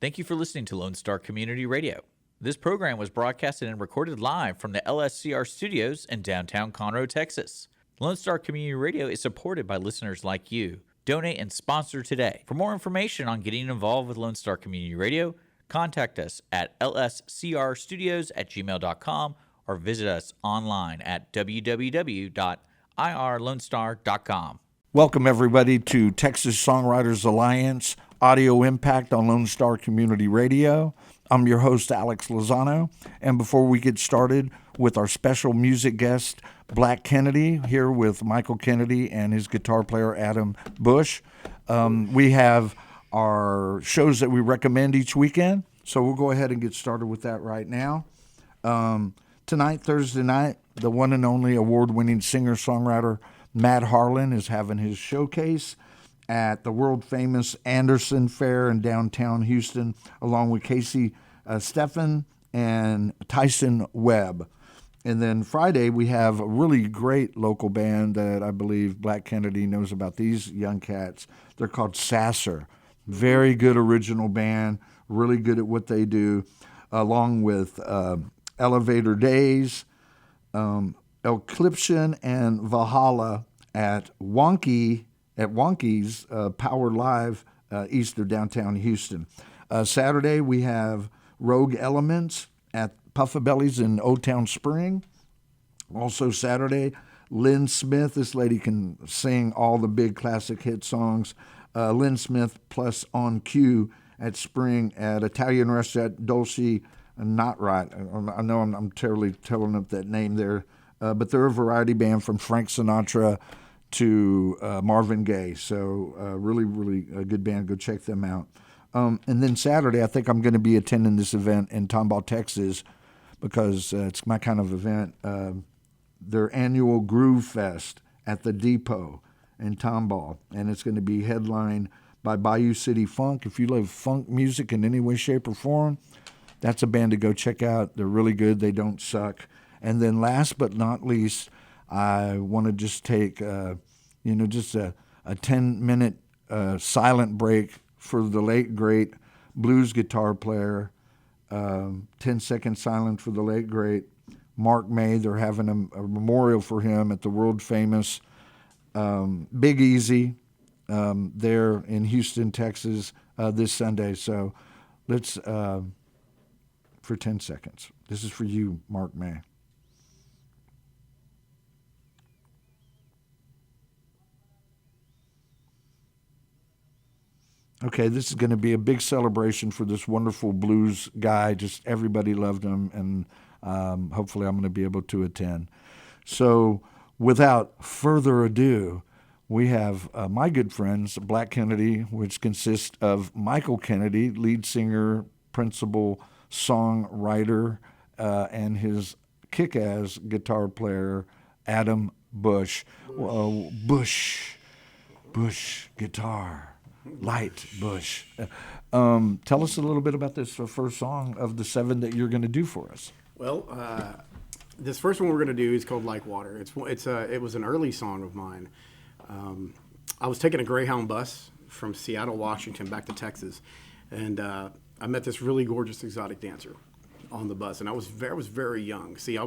Thank you for listening to Lone Star Community Radio. This program was broadcasted and recorded live from the LSCR studios in downtown Conroe, Texas. Lone Star Community Radio is supported by listeners like you. Donate and sponsor today. For more information on getting involved with Lone Star Community Radio, contact us at lscrstudios@gmail.com or visit us online at www.irlonestar.com. Welcome, everybody, to Texas Songwriters Alliance Audio Impact on Lone Star Community Radio. I'm your host, Alex Lozano. And before we get started with our special music guest, Black Kennedy, here with Michael Kennedy and his guitar player, Adam Bush, we have our shows that we recommend each weekend. So we'll go ahead and get started with that right now. Tonight, Thursday night, the one and only award-winning singer-songwriter Matt Harlan is having his showcase at the world-famous Anderson Fair in downtown Houston, along with Casey Steffen and Tyson Webb. And then Friday, we have a really great local band that I believe Black Kennedy knows about these young cats. They're called Sasser. Very good original band, really good at what they do, along with Elevator Days, Eclipsion, and Valhalla at Wonky's Power Live east of downtown Houston. Saturday, we have Rogue Elements at Puffabelly's in Old Town Spring. Also Saturday, Lynn Smith. This lady can sing all the big classic hit songs. Lynn Smith plus On Cue at Spring at Italian restaurant Dolce. Not right. I know I'm terribly telling up that name there. But they're a variety band from Frank Sinatra to Marvin Gaye. So really, really a good band. Go check them out. And then Saturday, I think I'm going to be attending this event in Tomball, Texas, because it's my kind of event. Their annual Groove Fest at the Depot in Tomball. And it's going to be headlined by Bayou City Funk. If you love funk music in any way, shape, or form, that's a band to go check out. They're really good. They don't suck. And then last but not least, I want to just take, just a 10-minute silent break for the late, great blues guitar player. 10-second silence for the late, great Mark May. They're having a memorial for him at the world-famous Big Easy there in Houston, Texas, this Sunday. So let's, for 10 seconds. This is for you, Mark May. Okay, this is going to be a big celebration for this wonderful blues guy. Just everybody loved him, and hopefully I'm going to be able to attend. So without further ado, we have my good friends, Black Kennedy, which consists of Michael Kennedy, lead singer, principal songwriter, and his kick-ass guitar player, Adam Bush. Bush guitar. Light Bush. Tell us a little bit about this first song of the 7 that you're going to do for us. Well, this first one we're going to do is called Like Water. It was an early song of mine. I was taking a Greyhound bus from Seattle, Washington, back to Texas, and I met this really gorgeous exotic dancer on the bus, and I was very young. See,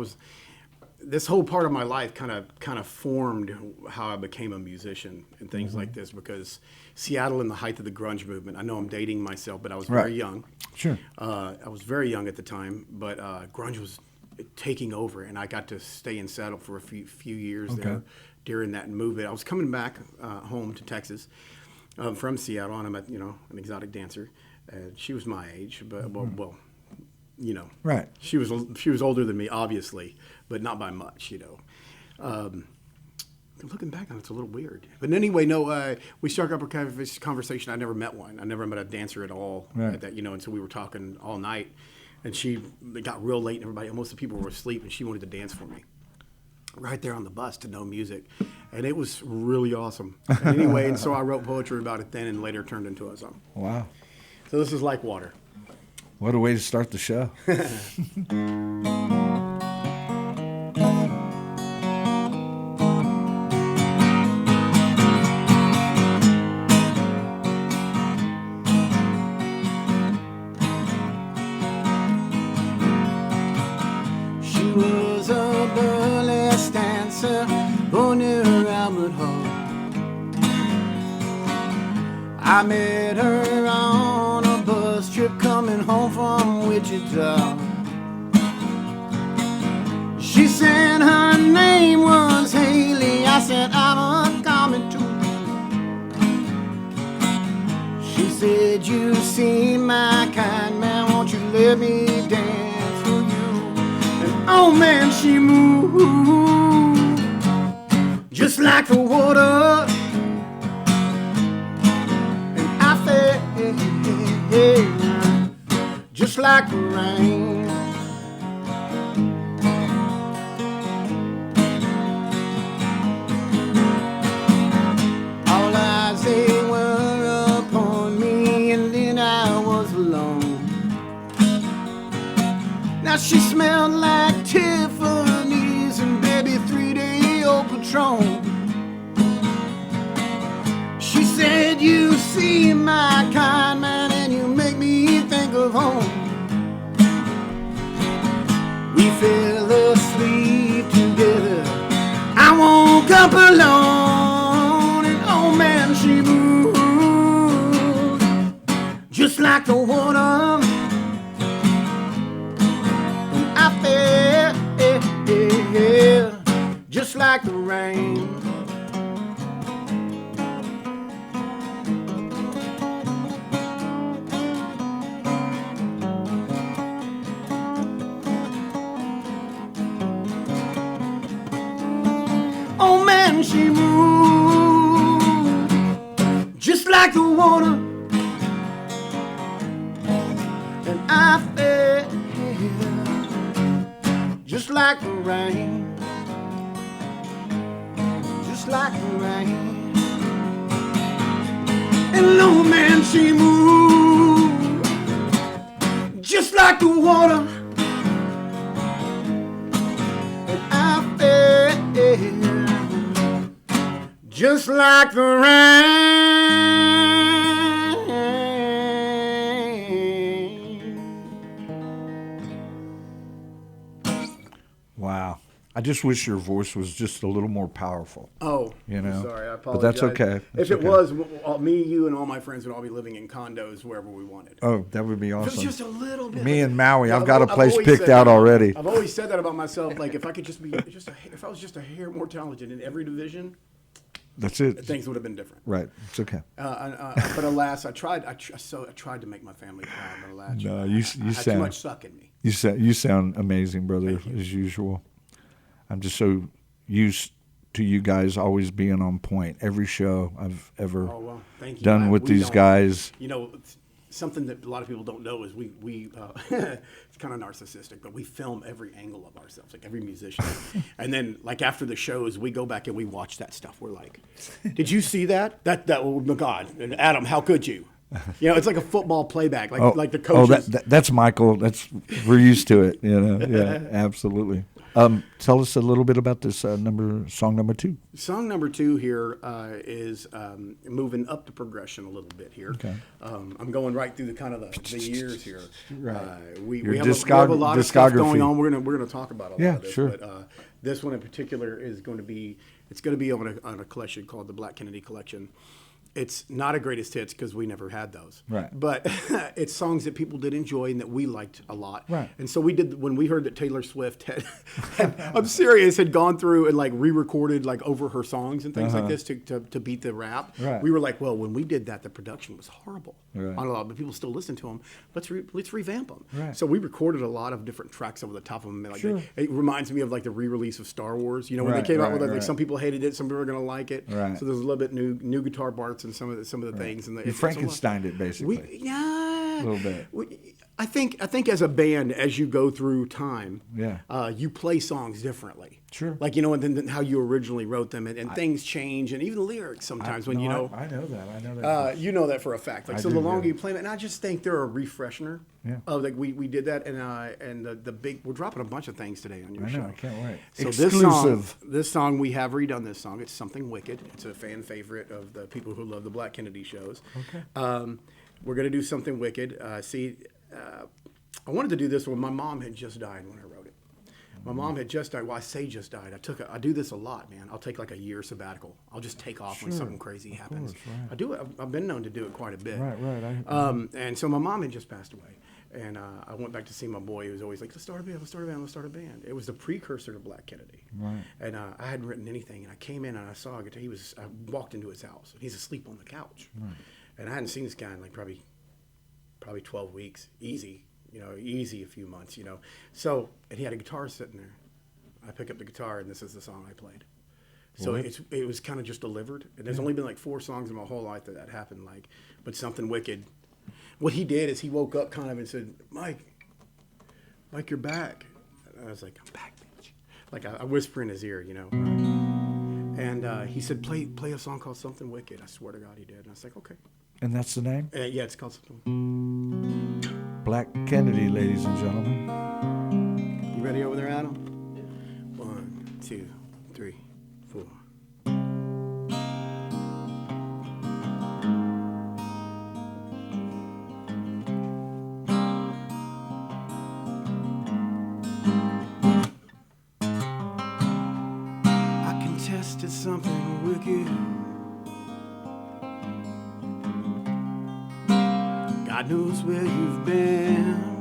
this whole part of my life kind of formed how I became a musician and things like this, because Seattle in the height of the grunge movement. I know I'm dating myself, but I was very young. Sure. I was very young at the time, but grunge was taking over, and I got to stay in Seattle for a few years there during that movement. I was coming back home to Texas from Seattle, and I met an exotic dancer, and she was my age, but right. She was older than me, obviously, but not by much, Looking back on it, it's a little weird. But anyway, we struck up a conversation. I never met one. I never met a dancer at all. Right. At that, and so we were talking all night, and it got real late, and most of the people were asleep, and she wanted to dance for me right there on the bus to no music, and it was really awesome. Anyway, and so I wrote poetry about it then, and later turned into a song. Wow. So this is Like Water. What a way to start the show. I met her on a bus trip coming home from Wichita. She said her name was Haley. I said, I'm a coming too. She said, you see my kind man, won't you let me dance for you? And oh man, she moved just like the water. And I felt just like the rain. All eyes they were upon me, and then I was alone. Now she smelled like Tiffany's and baby 3-day-old Patron. She said, you see my kind man and you make me think of home. We fell asleep together, I woke up alone, and oh man, she moved just like the water. And I felt just like the rain. Oh man, she moved just like the water. And I felt just like the rain. Just like the rain. And oh man, she moved just like the water. And I felt just like the rain. Wow. I just wish your voice was just a little more powerful. Oh, You know, sorry, I but apologize. that's okay. That's If it okay. was, me, you, and all my friends would all be living in condos wherever we wanted. Oh, that would be If it was awesome. just a little bit. Me and Maui, Yeah, I've got a place always picked said out that. already. I've always said that about myself. Like if I could just be if I was just a hair more talented in every division, That's it. things would have been different. Right. It's okay. But alas, I tried to make my family proud. But alas, No, I you had too sound much suck in me. you sound amazing, brother, as usual. I'm just so used to you guys always being on point. Every show I've ever Oh well, thank you. done with We these don't- guys. You know, something that a lot of people don't know is we it's kind of narcissistic, but we film every angle of ourselves, like every musician. And then, like after the shows, we go back and we watch that stuff. We're like, "Did you see that? That oh my God, and Adam, how could you?" You know, it's like a football playback, like the coaches. That's Michael. We're used to it. You know, yeah, absolutely. Tell us a little bit about this song number 2. Song number 2 here is moving up the progression a little bit here. Okay. I'm going right through the years here. Right. We Your have a lot of stuff going discography. on. We're gonna talk about a lot Yeah, of this. sure. But this one in particular is going to be on a collection called the Black Kennedy Collection. It's not a greatest hits because we never had those. Right. But it's songs that people did enjoy and that we liked a lot. Right. And so we did, when we heard that Taylor Swift had I'm serious, had gone through and like re-recorded like over her songs and things like this to beat the rap. Right. We were like, well, when we did that, the production was horrible Right. on a lot, but people still listen to them. Let's revamp them. Right. So we recorded a lot of different tracks over the top of them. Like Sure. it reminds me of like the re-release of Star Wars. You know, when Right, they came out right, with it, like right. some people hated it, some people were going to like it. Right. So there's a little bit new guitar parts and some of the things. And You Frankensteined it, basically. Yeah, A little bit. I think as a band, as you go through time, Yeah. you play songs differently. Sure. Like, you know, and then how you originally wrote them, and things change, and even the lyrics sometimes when, you know. I know that. You know that for a fact. Like, I so do, the longer yeah. you play them, and I just think they're a refreshener. Yeah. Of like we did that, and the big, we're dropping a bunch of things today on your I show. know. I can't wait. So Exclusive. this song, we have redone this song. It's Something Wicked. It's a fan favorite of the people who love the Black Kennedy shows. Okay. We're going to do Something Wicked. I wanted to do this when my mom had just died when I wrote it. My mom had just died. Well, I say just died. I do this a lot, man. I'll take like a year sabbatical. I'll just take off when something crazy happens. Course, right. I do it. I've been known to do it quite a bit. Right. And so my mom had just passed away. And I went back to see my boy. He was always like, let's start a band, let's start a band, let's start a band. It was the precursor to Black Kennedy. Right. And I hadn't written anything. And I came in and I saw a guitar. I walked into his house. And he's asleep on the couch. Right. And I hadn't seen this guy in like probably 12 weeks. Easy a few months, So, and he had a guitar sitting there. I pick up the guitar, and this is the song I played. So it was kind of just delivered. And there's only been like 4 songs in my whole life that happened, but Something Wicked. What he did is he woke up kind of and said, Mike, you're back. And I was like, I'm back, bitch. Like I whisper in his ear, And he said, play a song called Something Wicked. I swear to God he did. And I was like, okay. And that's the name? Yeah, it's called Something Wicked. Black Kennedy, ladies and gentlemen. You ready over there, Adam? 1, 2, 3, 4. I contested something wicked. God knows where you've been.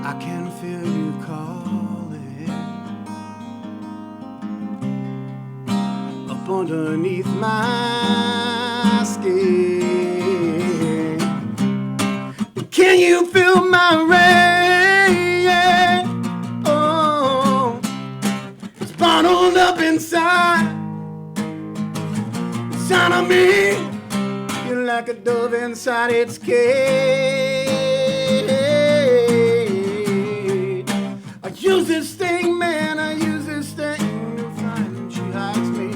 I can feel you calling up underneath my skin. Can you feel my rain? Oh, it's bottled up inside of me. You're like a dove inside its cage. I use this thing, man, I use this thing to find she hides me.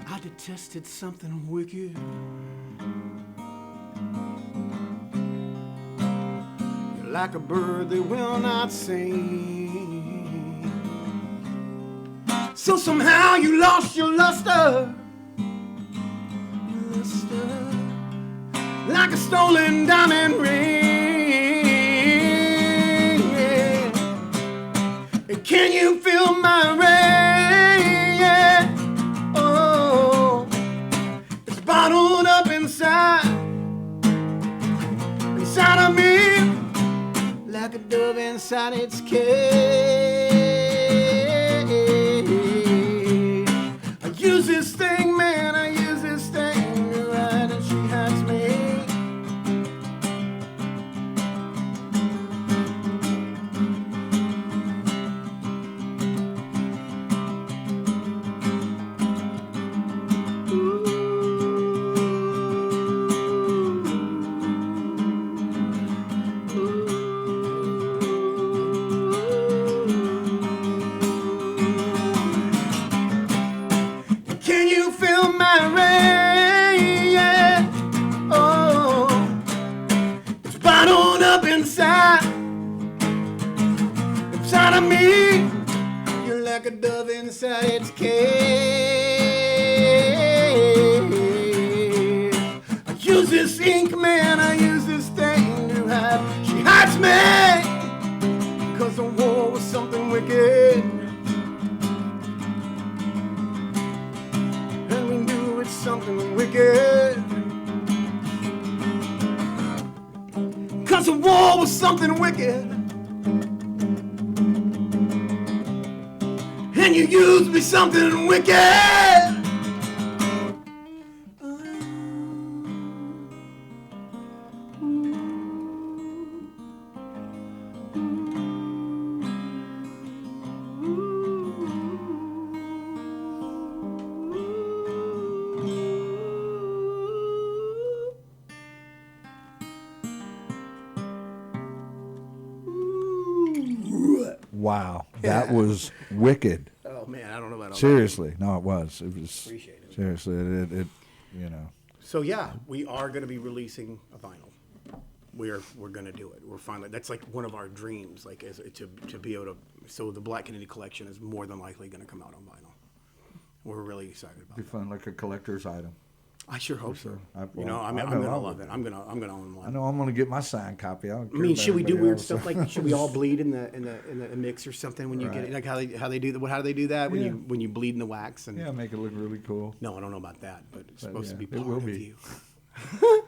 I detested something wicked. You're like a bird that will not sing. So somehow you lost your luster. Like a stolen diamond ring. And can you feel my rain? Oh, it's bottled up inside of me, like a dove inside its cage. I use this thing, man, I use this thing to ride, and she hides me. Can you feel my rain? Yeah. Oh, it's bottled up inside of me. You're like a dove inside its cage. I use this ink, man, I use this thing to hide. She hides me, 'cause the war was something wicked. And we knew it's something wicked. 'Cause the war was something wicked. And you used me something wicked. Wow, that was wicked. Oh man, I don't know about all Seriously, no, it was. It was. Appreciate it. Seriously, it. So yeah, we are going to be releasing a vinyl. we're going to do it. We're finally, that's like one of our dreams, like to be able to, so the Black Kennedy collection is more than likely going to come out on vinyl. We're really excited about Be it. fun, like a collector's item. I sure hope so. I'm I going know to I love would. it. I'm going to own one. I know I'm going to get my signed copy. I Should we do weird stuff like should we all bleed in the mix or something when you get it? Like how do they do that when you bleed in the wax and make it look really cool. No, I don't know about that, but it's supposed to be part it will of be. you.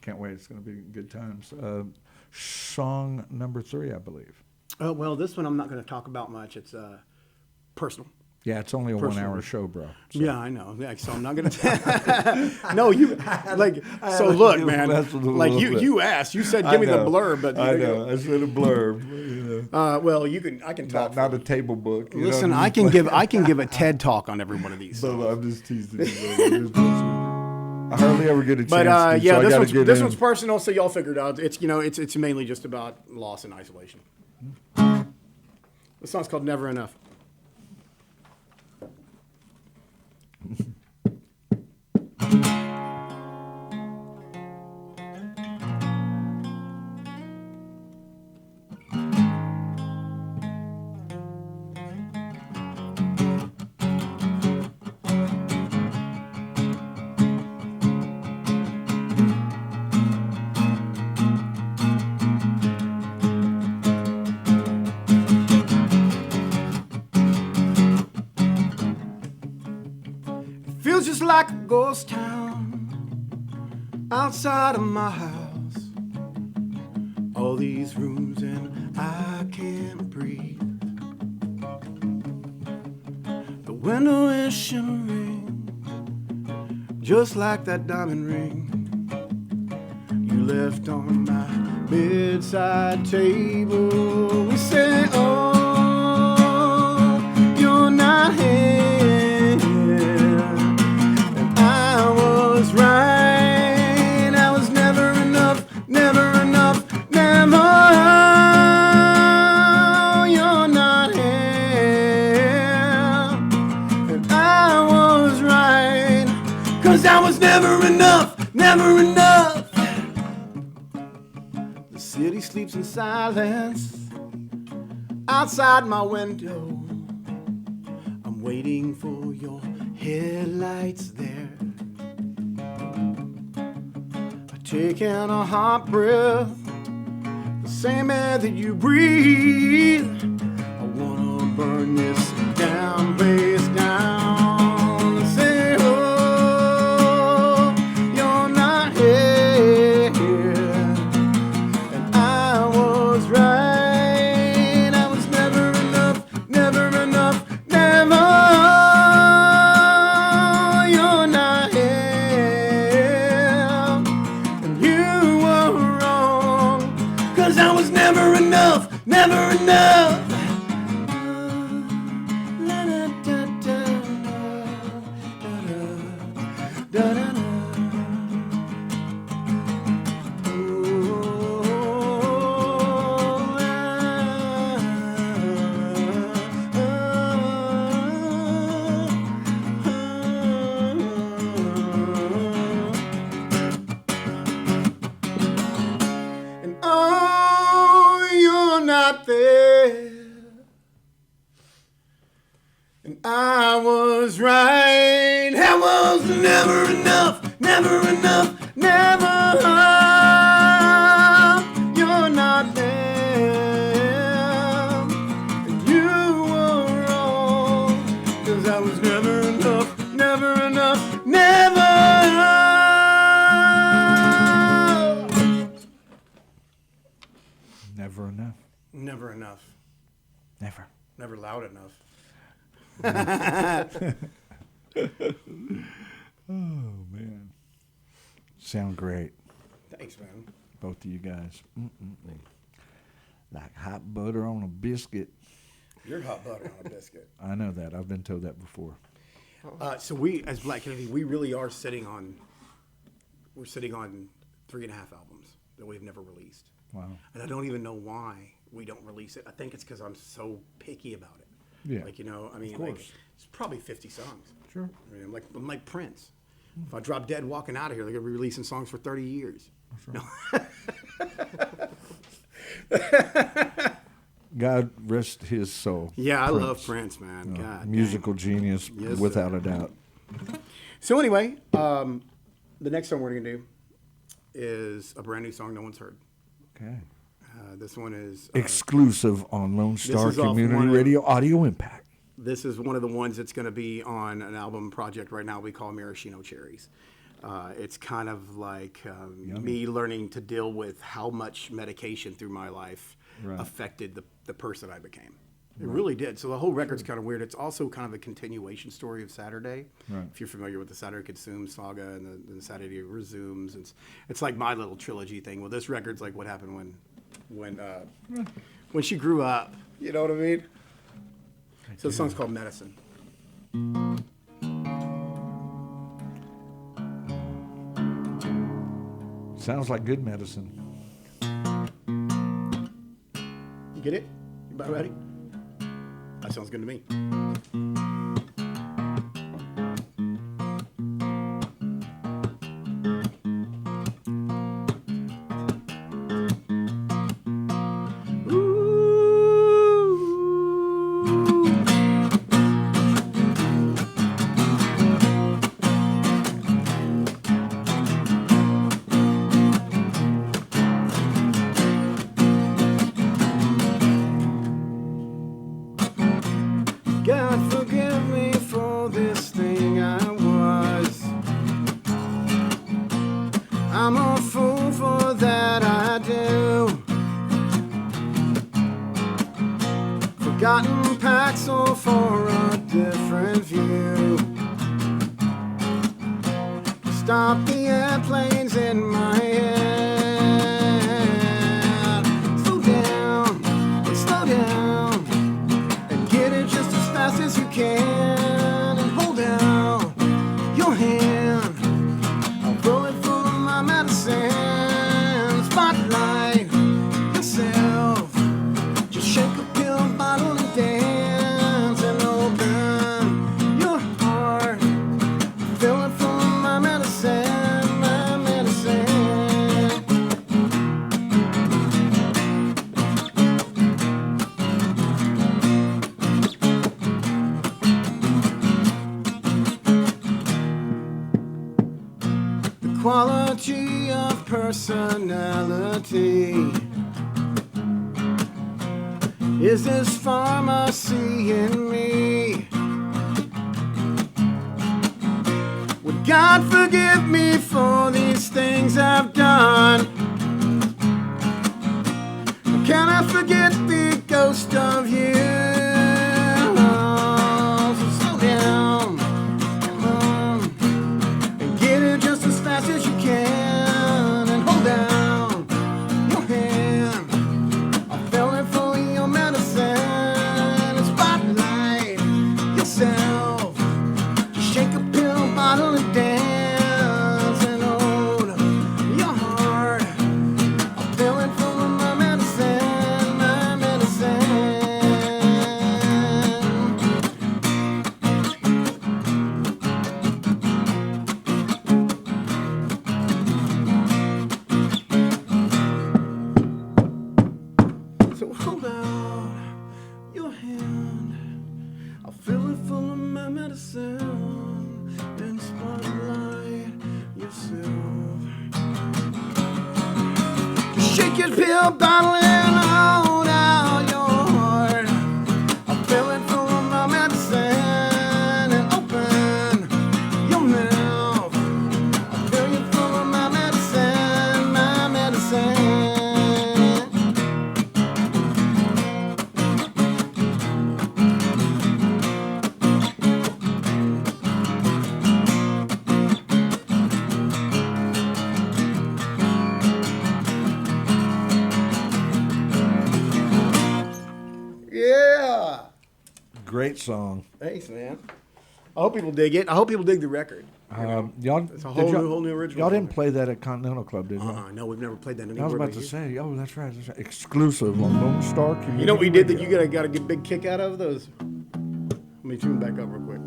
Can't wait. It's going to be good times. Song number 3, I believe. Well, this one I'm not going to talk about much. It's personal. Yeah, it's only a Personal. 1-hour show, bro. So. Yeah, I know. Yeah, so I'm not gonna. No, you like. So to look, give man. less with a Like little bit. you asked. You said give me the blurb, but I know. I said a blurb. You know. Well, I can talk. Not a table book. You Listen, know? I can give a TED talk on every one of these. So I'm just teasing you. I hardly ever get a chance. But to, yeah, so this one's personal, so y'all figured out. It's it's mainly just about loss and isolation. The song's called "Never Enough." Feels just like a ghost town outside of my house. All these rooms and I can't breathe. The window is shimmering, just like that diamond ring you left on my bedside table. We say, oh, you're not here. I was never enough, never enough. The city sleeps in silence outside my window. I'm waiting for your headlights there. I take in a hot breath, the same air that you breathe. I wanna burn this down, bass down. Never enough. And oh, you're not there. And I was right. I was never enough, never enough, never. You're not there. And you were wrong. 'Cause I was never enough, never enough, never. Never enough. Never enough. Never. Never loud enough. Oh, man. Sound great, Thanks, man. both of you guys. Mm-mm-mm. Like hot butter on a biscuit. You're hot butter on a biscuit. I know that. I've been told that before. So we, as Black Kennedy, we really are sitting on 3.5 albums that we've never released. Wow. And I don't even know why we don't release it. I think it's because I'm so picky about it. Yeah. Like, you know, I mean, Of like, course. it's probably 50 songs. Sure. I mean, I'm like Prince. If I drop dead walking out of here, they're going to be releasing songs for 30 years. God rest his soul. Yeah, I love Prince, man. God, musical genius, Yes, without a doubt. So anyway, the next song we're going to do is a brand new song no one's heard. Okay. This one is Exclusive on Lone Star is off Community one of- Radio Audio Impact. This is one of the ones that's going to be on an album project right now we call Maraschino Cherries. It's kind of like me learning to deal with how much medication through my life affected the person I became. It really did. So the whole record's kind of weird. It's also kind of a continuation story of Saturday. Right. If you're familiar with the Saturday Consumes saga and the Saturday Resumes, it's like my little trilogy thing. Well, this record's like what happened when she grew up. You know what I mean? So the song's called Medicine. Sounds like good medicine. You get it? You about ready? That sounds good to me. God forgive me for this thing I was. I'm a fool for that I do. Forgotten Paxil for a different view. Stop the airplanes in my head. Slow down, slow down. Get it just as fast as you can and hold out your hand. I'll roll it full of my medicine. Spotlight yourself. Just shake a pill bottle and dance and open your heart. Fill it full of my medicine, my medicine. Quality of personality is this pharmacy in me. Would God forgive me for these things I've done? Can I forget the ghost of you? So slow down, come on, and get it just as fast as you can and hold down your hand. I'll fill it full of your medicine and spotlight yourself. Just shake a pill bottle and dance and hold your heart. I'll fill it full of my medicine, my medicine. So hold out your hand. I'll fill it full of my medicine and spotlight yourself. Just shake your pill bottle and hold out your heart. I'll fill it full of my medicine and open your mouth. I'll fill you full of my medicine, my medicine. Yeah. Great song. Thanks, man. I hope people dig it. I hope people dig the record. Y'all, It's a did whole new original. Y'all didn't play that at Continental Club, did you? No, we've never played that anywhere. I was about but to here. say, oh, that's right. Exclusive on Lone Star Community. You know what we did that Radio. you got a big kick out of those? Let me tune back up real quick.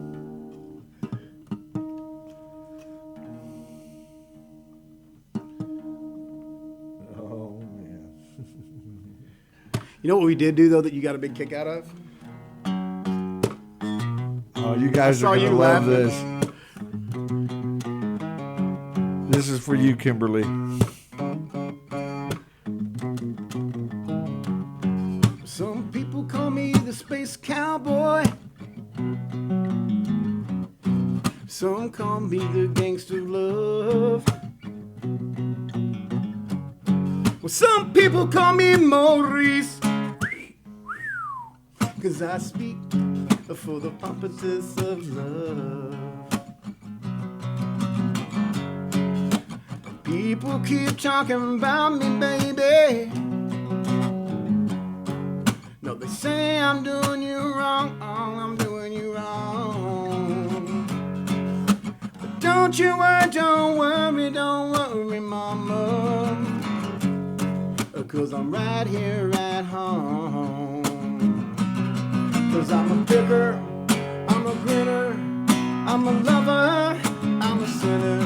You know what we did do though that you got a big kick out of? Oh, you guys saw are you gonna love laughing. this. This is for you, Kimberly. Some people call me the space cowboy. Some call me the gangster of love. Well, some people call me Maurice, 'cause I speak for the purposes of love. People keep talking about me, baby. No, they say I'm doing you wrong, I'm doing you wrong. But don't you worry, don't worry, mama, 'cause I'm right here at home. 'Cause I'm a picker, I'm a grinner, I'm a lover, I'm a sinner.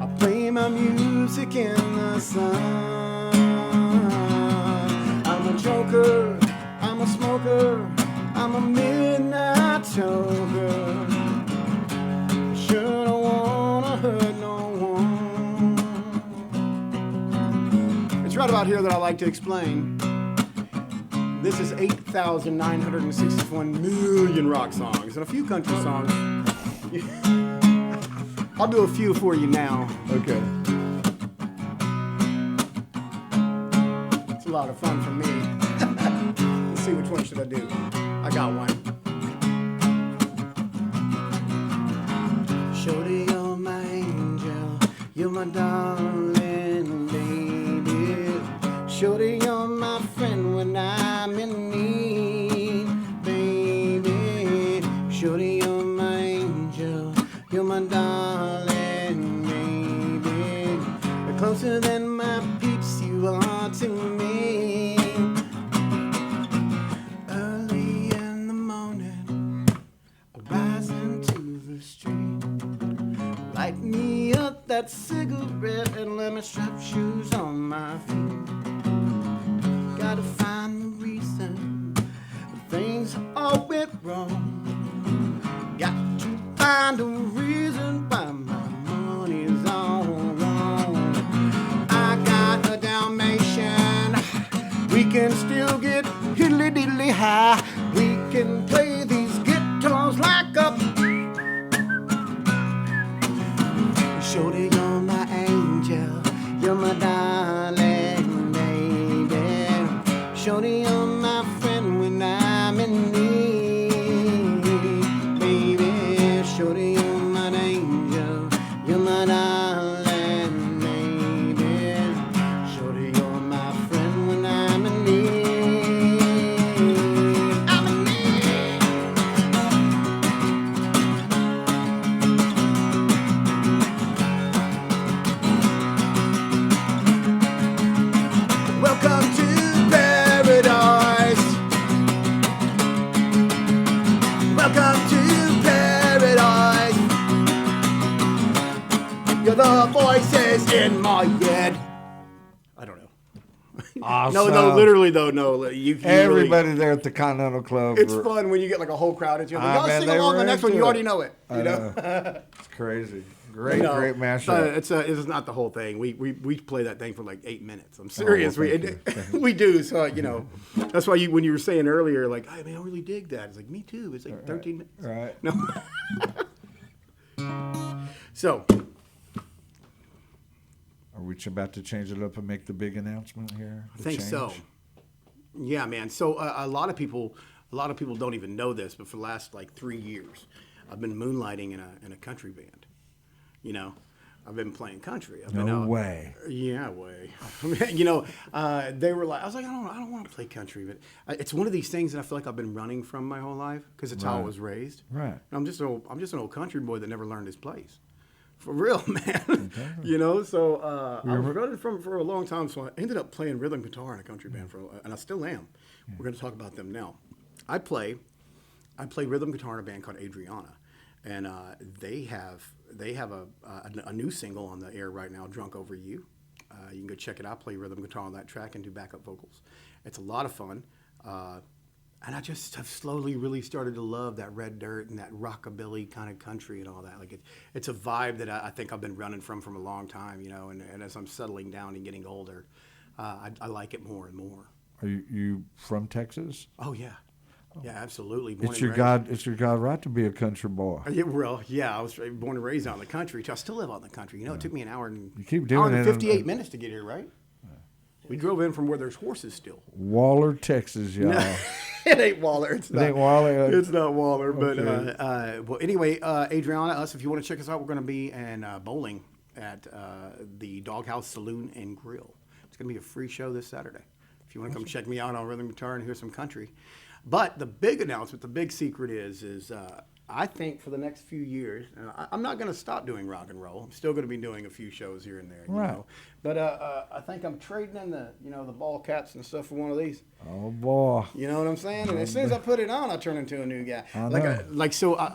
I play my music in the sun. I'm a joker, I'm a smoker, I'm a midnight toker. Sure don't wanna hurt no one. It's right about here that I like to explain. This is 8,961 million rock songs and a few country songs. I'll do a few for you now. Okay. It's a lot of fun for me. Let's see, which one should I do? I got one. Shorty, you're my angel, you're my darling baby. Shorty, you're my friend when I'm in need, baby. Shorty, you're my angel, you're my darling baby. You're closer than my peeps, you are to me. Early in the morning, I rise into the street. Light me up that cigarette and let me strap shoes on my feet. Gotta find the reason things all went wrong. Got to find a reason why my money's all wrong. I got a Dalmatian, we can still get hiddly diddly high. We can play these guitars like a. Shorty, you're my angel, you're my darling baby. Shorty, you're my friend when I'm in need, baby. Shorty, you're my angel, you're my darling baby. Shorty, you're my friend when I'm in need. I'm in need. Welcome to paradise. Welcome to paradise. You're the voices in my head. I don't know. Awesome. No, literally though, no. You Everybody really, there at the Continental Club. it's fun when you get like a whole crowd at you. Like, y'all man, sing they along were the next one. into You already it. know it. You know. It's crazy. Great, No, great mashup. it's not the whole thing. We play that thing for like 8 minutes. I'm serious. well, we we do. So you know, that's why when you were saying earlier, like, I mean, I really dig that. It's like me too. It's like 13 minutes. Right. No. So Are we about to change it up and make the big announcement here? I think so. Yeah, man. So a lot of people don't even know this, but for the last like 3 years, I've been moonlighting in a country band. You know, I've been playing country. I've been No out, way. Yeah, way. You know, they were like, I was like, I don't want to play country, but it's one of these things that I feel like I've been running from my whole life because it's how I was raised. Right. And I'm just an old country boy that never learned his place. For real, man. You know, so I was running from for a long time. So I ended up playing rhythm guitar in a country band and I still am. We're going to talk about them now. I play rhythm guitar in a band called Adriana, and they have a new single on the air right now, "Drunk Over You." You can go to check it out. I play rhythm guitar on that track and do backup vocals. It's a lot of fun. And I just have slowly really started to love that red dirt and that rockabilly kind of country and all that. Like it's a vibe that I think I've been running from a long time, you know, and as I'm settling down and getting older, I like it more and more. Are you from Texas? Oh, yeah. Yeah, absolutely. It's your God right to be a country boy. Yeah, I was born and raised out in the country. I still live out in the country. You know, it took me an hour and, you keep doing hour and it 58 minutes to get here, right? We drove in from where there's horses still. Waller, Texas, y'all. It ain't Waller. It's not. It ain't Waller. It's not Waller. But Okay. well, anyway, Adriana, if you want to check us out, we're going to be in bowling at the Doghouse Saloon and Grill. It's going to be a free show this Saturday. If you want to come check me out on rhythm guitar and hear some country. But the big announcement, the big secret is I think for the next few years, I'm not going to stop doing rock and roll. I'm still going to be doing a few shows here and there, you know. But I think I'm trading in the ball caps and stuff for one of these. Oh boy! You know what I'm saying? And as soon as I put it on, I turn into a new guy. I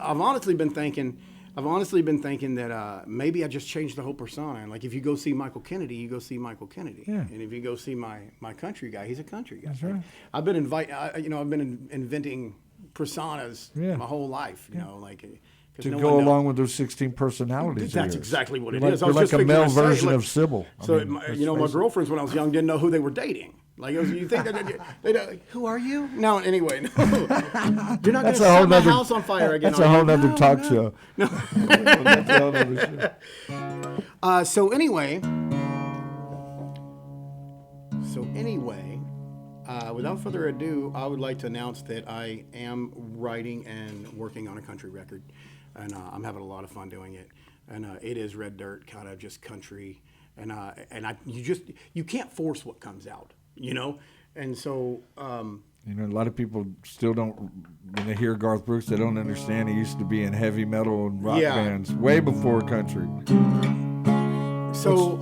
I've honestly been thinking that maybe I just changed the whole persona. And like if you go see Michael Kennedy, you go see Michael Kennedy. Yeah. And if you go see my country guy, he's a country guy. That's right. I've been inventing personas my whole life. You know, like to go along with those 16 personalities. That's exactly what it is. is. You're like a male version of Sybil. My girlfriends when I was young didn't know who they were dating. Like you think that who are you? No, anyway, no. You're not going to set my house on fire again. That's a whole other talk show. No. That's a whole other show. So anyway, without further ado, I would like to announce that I am writing and working on a country record, and I'm having a lot of fun doing it. And it is red dirt, kind of just country, and you can't force what comes out, you know. And so, a lot of people still don't, when they hear Garth Brooks, they don't understand he used to be in heavy metal and rock bands way before country. So,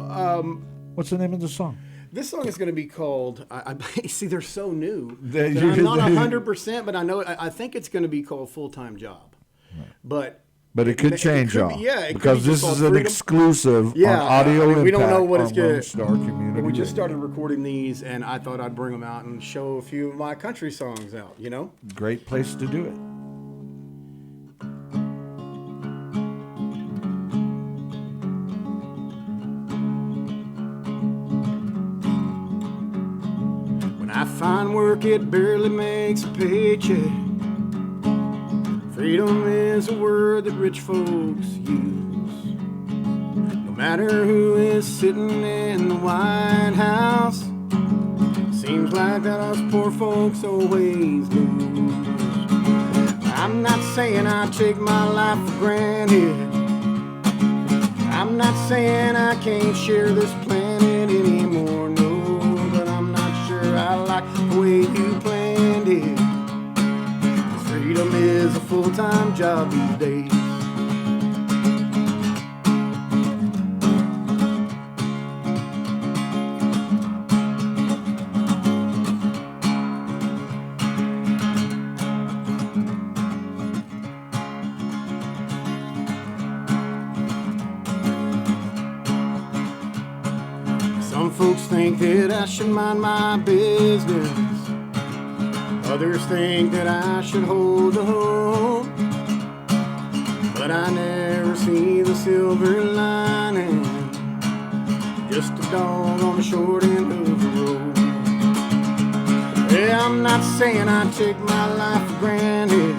what's the name of the song? This song is going to be called. I see they're so new that I'm not 100%, but I think it's going to be called Full Time Job. Right. But it could change, y'all. Because this is an Freedom. exclusive on Audio Impact. We don't know what it's going to Star Community. We just started recording these, and I thought I'd bring them out and show a few of my country songs out. You know, great place to do it. I find work, it barely makes a paycheck. Freedom is a word that rich folks use. No matter who is sitting in the White House, seems like that us poor folks always lose. I'm not saying I take my life for granted. I'm not saying I can't share this planet anymore, no. I like the way you planned it. Freedom is a full-time job these days. Some folks think that I should mind my business. Others think that I should hold the home. But I never see the silver lining. Just a dog on the short end of the road. Yeah, I'm not saying I take my life for granted.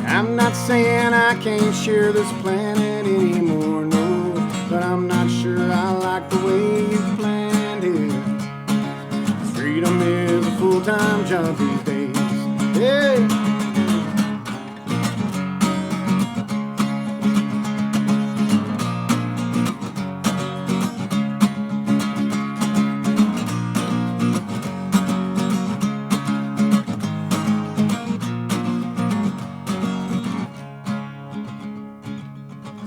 I'm not saying I can't share this planet anymore, no. But I'm not sure I like the way you planned it. Freedom is a full-time job these days. Yeah.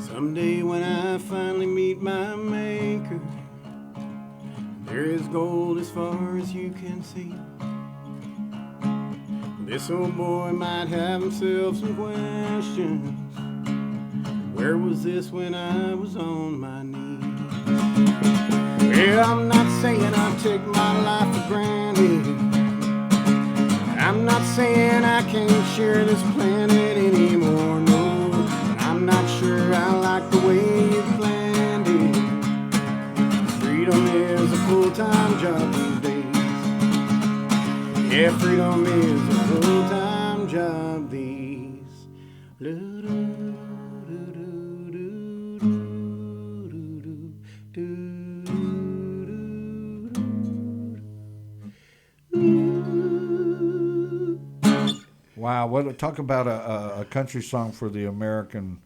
Someday when I finally meet my maker, there is gold as far as you can see. This old boy might have himself some questions. Where was this when I was on my knees? Yeah, I'm not saying I take my life for granted. I'm not saying I can't share this planet anymore, no. I'm not sure I like the way you planned it. Freedom is a full-time job these days. Yeah, freedom is a full-time job these. Wow, talk about a country song for the American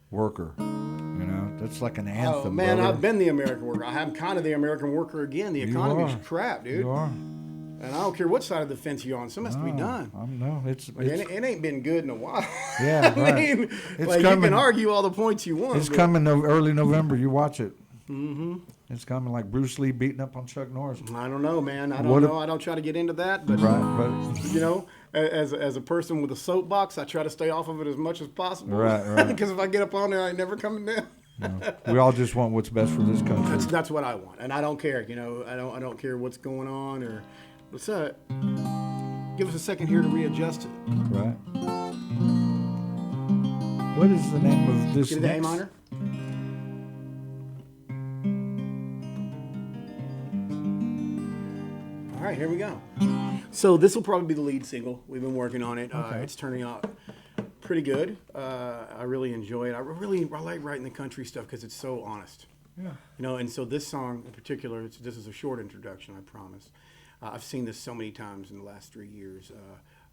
worker. You know, that's like an anthem. Oh man, brother. I've been the American worker. I'm kind of the American worker again. The economy's crap, dude. You are. And I don't care what side of the fence you're on. Something has to be done. No, it's It ain't been good in a while. Yeah, I right. mean, It's like coming. you can argue all the points you want. It's but coming early November. You watch it. Mm-hmm. It's coming like Bruce Lee beating up on Chuck Norris. I don't know, man. I don't know. I don't try to get into that, but Right, you know, as a person with a soapbox, I try to stay off of it as much as possible. Right. Because if I get up on there, I ain't never coming down. We all just want what's best for this country. That's what I want, and I don't care. You know, I don't care what's going on or what's up. Give us a second here to readjust it. Right. What is the name of this? Get it to A minor. All right, here we go. So this will probably be the lead single. We've been working on it. It's turning out pretty good. I really enjoy it. I like writing the country stuff because it's so honest. Yeah. You know, and so this song in particular, this is a short introduction, I promise. I've seen this so many times in the last 3 years.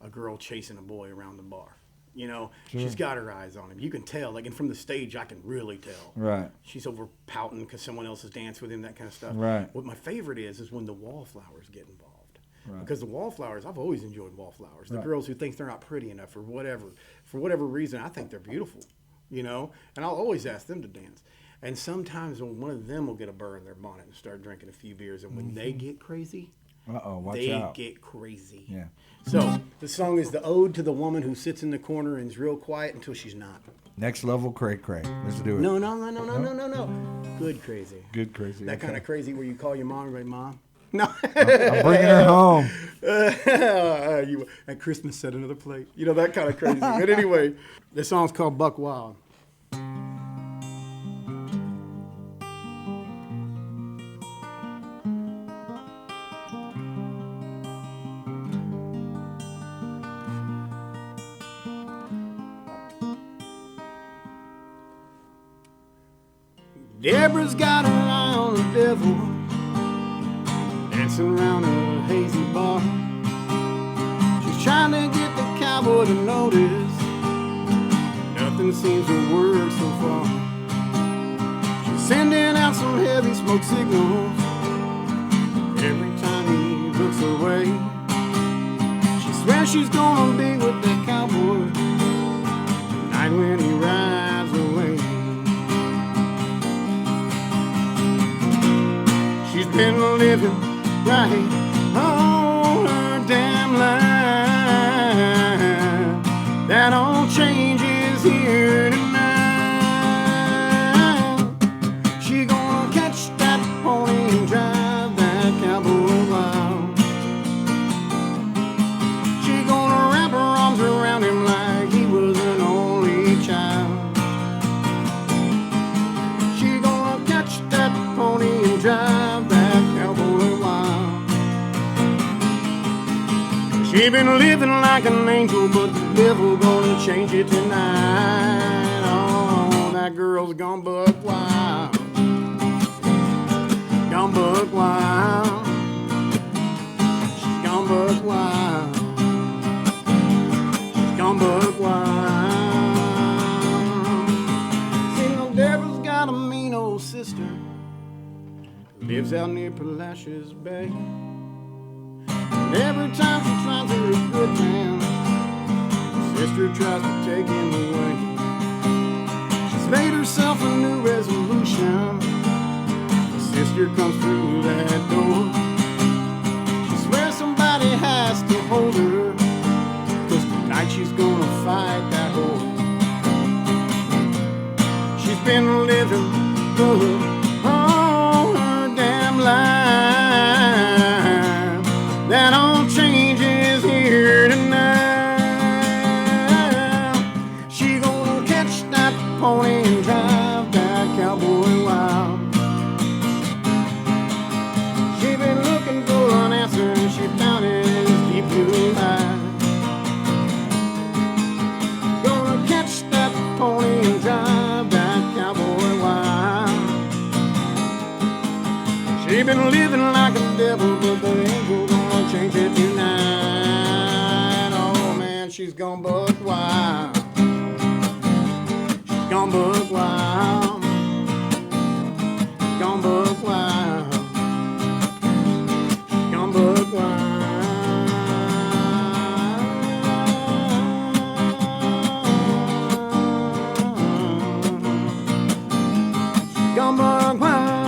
A girl chasing a boy around the bar. You know, she's got her eyes on him. You can tell, like, and from the stage, I can really tell. Right. She's over pouting because someone else has danced with him, that kind of stuff. Right. What my favorite is when the wallflowers get involved. Right. Because the wallflowers, I've always enjoyed wallflowers. The Right. girls who think they're not pretty enough or whatever, for whatever reason, I think they're beautiful, you know? And I'll always ask them to dance. And sometimes when one of them will get a burr in their bonnet and start drinking a few beers, and when they get crazy, Watch they out. get crazy. Yeah. So the song is the ode to the woman who sits in the corner and is real quiet until she's not. Next level, cray. Let's do it. No. Good crazy. Good crazy. That okay. kind of crazy where you call your mom and say, Mom. No. I'm bringing her home. At Christmas, set another plate. You know, that kind of crazy. But anyway, the song's called Buck Wild. Deborah's got her eye on the devil, dancing around a hazy bar. She's trying to get the cowboy to notice. Nothing seems to work so far. She's sending out some heavy smoke signals every time he looks away. She swears she's gonna be with that cowboy tonight when he rides away. She's been living right on her damn life. That all changes here tonight. She gonna catch that pony and drive that cowboy wild. She gonna wrap her arms around him like he was an only child. She gonna catch that pony and drive that cowboy wild. She been living like an angel, but the devil gonna change it tonight. Oh, that girl's gone buck wild. Gone buck wild. She's gone buck wild. She's gone buck wild. See, no, Deborah's got a mean old sister. Lives out near Palacios Bay. And every time she tries to recruit him, her sister tries to take him away. She's made herself a new resolution. The sister comes through that door. She swears somebody has to hold her, 'cause tonight she's gonna fight that horse. She's been living good all her damn life. life. That all changes here tonight. She gonna catch that pony and drive that cowboy wild. She been looking for an answer and she found his deep blue eyes. Gonna catch that pony and drive that cowboy wild. She been living like a devil, but the angel gonna change it tonight. Oh man, she's gone buck wild. She's gone buck wild. Gone buck wild. Gone buck wild. Gone buck wild.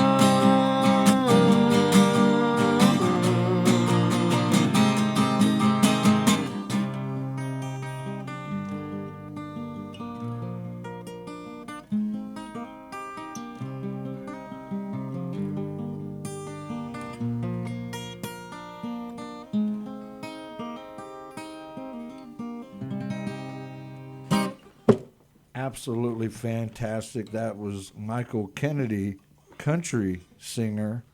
Absolutely fantastic. That was Michael Kennedy, country singer,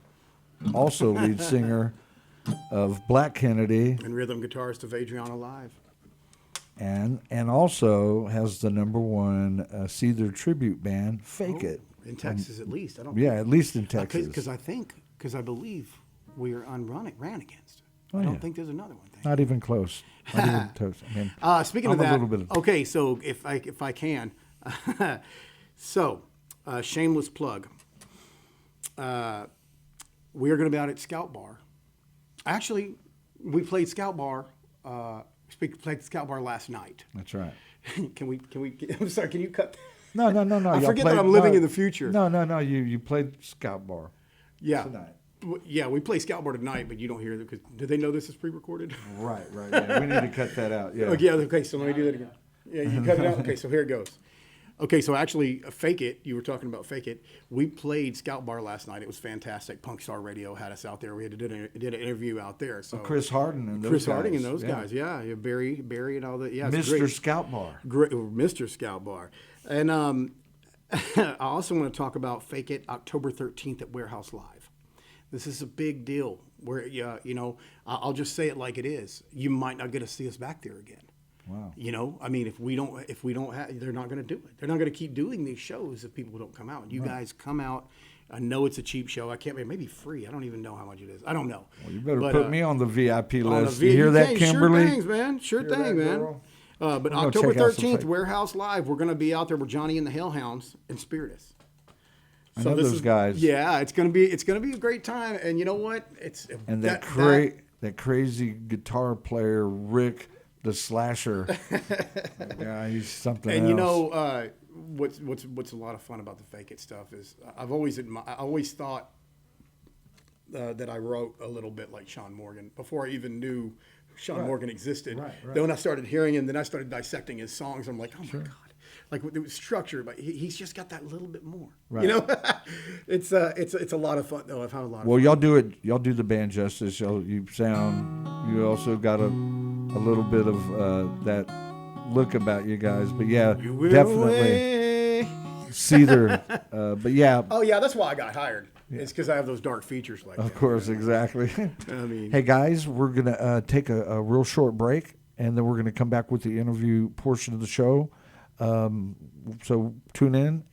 also lead singer of Black Kennedy, And rhythm guitarist of Adriana Live. and also has the #1 Seether tribute band, Fake It. In Texas, at least. I don't. Yeah, at least in Texas. Because I believe we are ran against. Oh, I don't yeah. think there's another one. Not even close. Not even close. I mean, Speaking I'm of a that, little bit of- okay. So if I can, so shameless plug. We are going to be out at Scout Bar. Actually, we played Scout Bar. Played Scout Bar last night. That's right. Can we? I'm sorry. Can you cut? No. I Y'all forget played- that I'm living no, in the future. No. You played Scout Bar. Yeah. Tonight. Yeah, we play Scout Bar tonight, but you don't hear it because do they know this is pre-recorded? Right. Yeah. We need to cut that out. Yeah. Yeah. Okay. So let me do that again. Yeah, you cut it out. Okay. So here it goes. Okay. So actually, Fake It. You were talking about Fake It. We played Scout Bar last night. It was fantastic. Punk Star Radio had us out there. We did an interview out there. So Chris Hardin and those Chris guys. Harding and those guys. Yeah. Barry and all that. Yeah. It's Mr. great. Scout Bar. Great, Mr. Scout Bar. And I also want to talk about Fake It October 13th at Warehouse Live. This is a big deal where, I'll just say it like it is. You might not get to see us back there again. Wow. I mean, if we don't have, they're not going to do it. They're not going to keep doing these shows if people don't come out. You guys come out. I know it's a cheap show. I can't, maybe free. I don't even know how much it is. I don't know. Well, you better put me on the VIP list. You You hear that, can. Kimberly? Sure things, man. Sure Hear thing, that, man. girl? But gonna October check out some 13th, Fake- Warehouse Live, we're going to be out there with Johnny and the Hellhounds and Spiritus. I know those guys. Yeah, it's gonna be a great time, and you know what? And that crazy guitar player Rick the Slasher. Yeah, he's something And else. you know what's a lot of fun about the Fake It stuff is I always thought that I wrote a little bit like Sean Morgan before I even knew Sean Morgan existed. Right. Then when I started hearing him, then I started dissecting his songs. I'm like, oh my god. Like it was structured, but he's just got that little bit more. Right. You know, it's a lot of fun though. I've had a lot of Well, fun. y'all do it. Y'all do the band justice. You also got a little bit of that look about you guys. But yeah, definitely Seether. But yeah, Oh yeah, that's why I got hired. It's because I have those dark features like that. of course, exactly. I mean, Hey guys, we're gonna take a real short break, and then we're gonna come back with the interview portion of the show. So tune in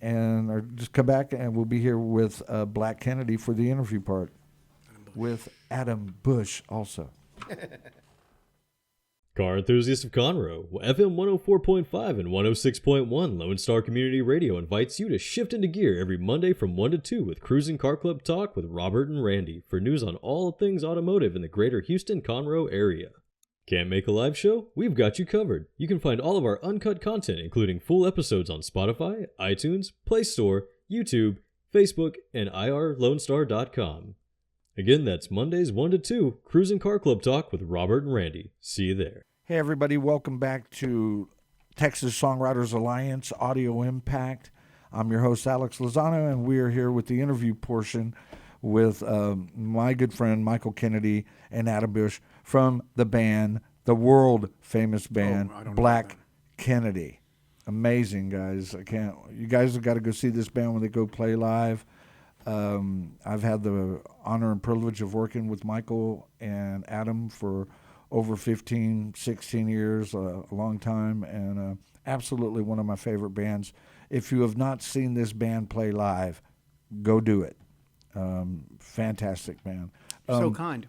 or just come back, and we'll be here with Black Kennedy for the interview part with Adam Bush also. Car enthusiasts of Conroe, FM 104.5 and 106.1 Lone Star Community Radio invites you to shift into gear every Monday from 1 to 2 with Cruising Car Club Talk with Robert and Randy for news on all things automotive in the greater Houston-Conroe area. Can't make a live show? We've got you covered. You can find all of our uncut content, including full episodes on Spotify, iTunes, Play Store, YouTube, Facebook, and irlonestar.com. Again, that's Mondays 1 to 2, Cruising Car Club Talk with Robert and Randy. See you there. Hey everybody, welcome back to Texas Songwriters Alliance Audio Impact. I'm your host Alex Lozano, and we are here with the interview portion with my good friend Michael Kennedy and Adam Bush from the band, the world famous band, I don't know Black that. Kennedy. Amazing, guys. You guys have got to go see this band when they go play live. I've had the honor and privilege of working with Michael and Adam for over 15, 16 years, a long time, and absolutely one of my favorite bands. If you have not seen this band play live, go do it. Fantastic band. So kind.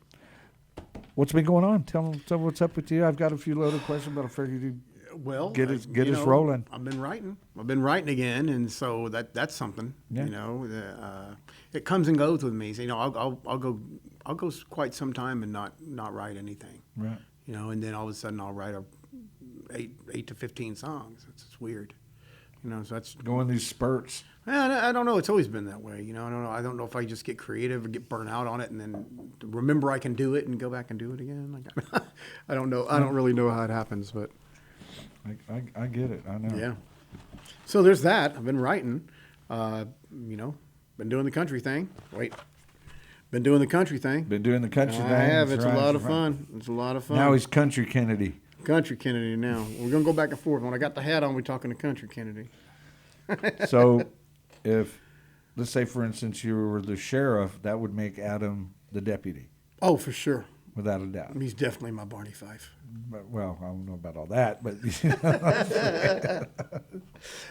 What's been going on? Tell me what's up with you. I've got a few loaded questions, but I figured you'd Well, get us you know, rolling. I've been writing again, and so that's something. Yeah. You know, it comes and goes with me. So, you know, I'll go quite some time and not write anything. Right. You know, and then all of a sudden I'll write 8 to 15 songs. It's weird. You know, so that's Going these spurts. I don't know. It's always been that way. You know, I don't know if I just get creative or get burnt out on it and then remember I can do it and go back and do it again. Like, I don't know. I don't really know how it happens, but I get it. I know. yeah. So there's that. I've been writing. You know, been doing the country thing. Been doing the country thing. Been doing the country thing. I have. That's It's right, a lot of that's right. fun. It's a lot of fun. Now he's Country Kennedy. Country Kennedy now. We're going to go back and forth. When I got the hat on, we're talking to Country Kennedy. So, if, let's say, for instance, you were the sheriff, that would make Adam the deputy, Oh, for sure. without a doubt. He's definitely my Barney Fife. But, well, I don't know about all that, but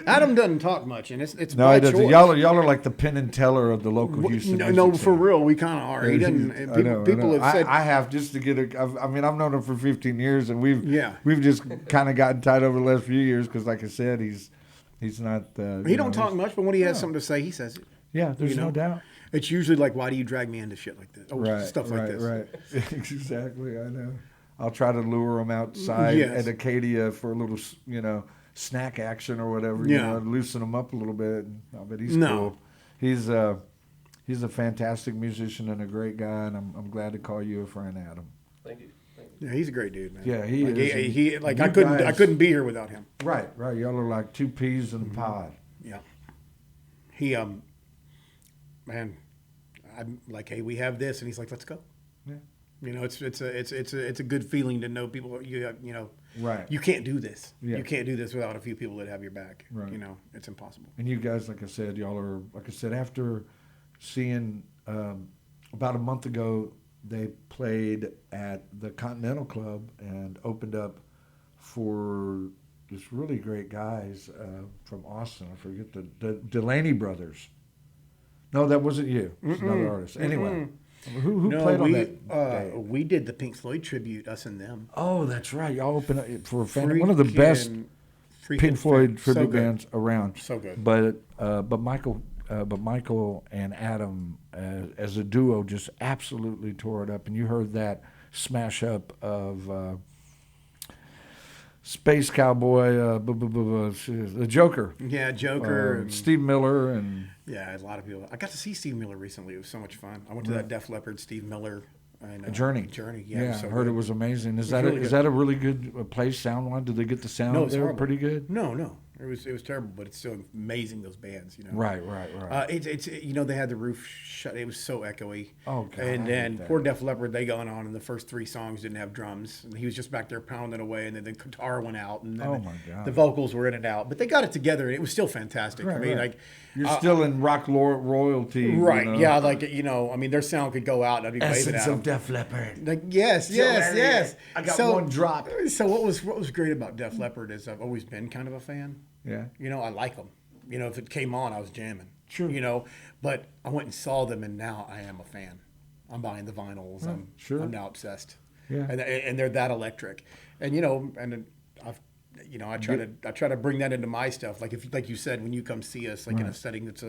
Adam doesn't talk much, and it's no, by he doesn't. choice. Y'all are like the Penn and Teller of the local Houston. No, music for scene. real, we kind of are. He doesn't. I know, People have said, I have just to get a. I mean, I've known him for 15 years, and we've Yeah. just kind of gotten tight over the last few years because, like I said, he's not. he don't talk much, but when he has something to say, he says it. Yeah, there's you know? no doubt. It's usually like, why do you drag me into shit like this? Oh, Right, stuff like this. Right, exactly. I know. I'll try to lure him outside Yes. at Acadia for a little, snack action or whatever. Yeah. Loosen him up a little bit. But he's No. cool. He's a fantastic musician and a great guy, and I'm glad to call you a friend, Adam. Thank you. Yeah, he's a great dude, man. Yeah, he like, is. He like You I couldn't guys- I couldn't be here without him. Right. Y'all are like two peas in a pod. Yeah. He man, I'm like, hey, we have this, and he's like, let's go. Yeah. You know, it's a good feeling to know people. Right. You can't do this. Yeah. You can't do this without a few people that have your back. Right. You know, it's impossible. And you guys, like I said, y'all are, like I said, after seeing about a month ago, they played at the Continental Club and opened up for this really great guys from Austin. I forget the Delaney brothers. No, that wasn't you. It's another artist. Anyway, who played on that day? We did the Pink Floyd tribute, us and them. Oh, that's right. Y'all opened up for a fan, one of the best Freaking Pink Floyd so tribute good. bands around. So good. But Michael and Adam as a duo just absolutely tore it up, and you heard that smash up of Space Cowboy, the Joker. Yeah, Joker. and Steve Miller, and yeah, a lot of people. I got to see Steve Miller recently. It was so much fun. I went to that Def Leppard, Steve Miller. And, Journey. Journey, Yeah, it was I so heard good. it was amazing. Is really good. that a really good place sound wise? Did they get the sound No, it's there horrible. pretty good? No, it was terrible, but it's still amazing. Those bands, you know. Right. It's they had the roof shut. It was so echoey. Oh, God, I And hate then that. poor Def Leppard, they gone on, and the first 3 songs didn't have drums, and he was just back there pounding away, and then the guitar went out, and then Oh, my God. the vocals were in and out, but they got it together, and it was still fantastic. I mean, like. You're still in rock royalty, Right, you know? yeah, like, I mean, their sound could go out, and I'd be waving at them. Def Leppard. Like, yes. I got So- one drop. So what was great about Def Leppard is I've always been kind of a fan. Yeah. I like them. If it came on, I was jamming. Sure. But I went and saw them, and now I am a fan. I'm buying the vinyls. I'm now obsessed. Yeah. And they're that electric. And and I've. I try to bring that into my stuff. Like you said, when you come see us, like in a setting that's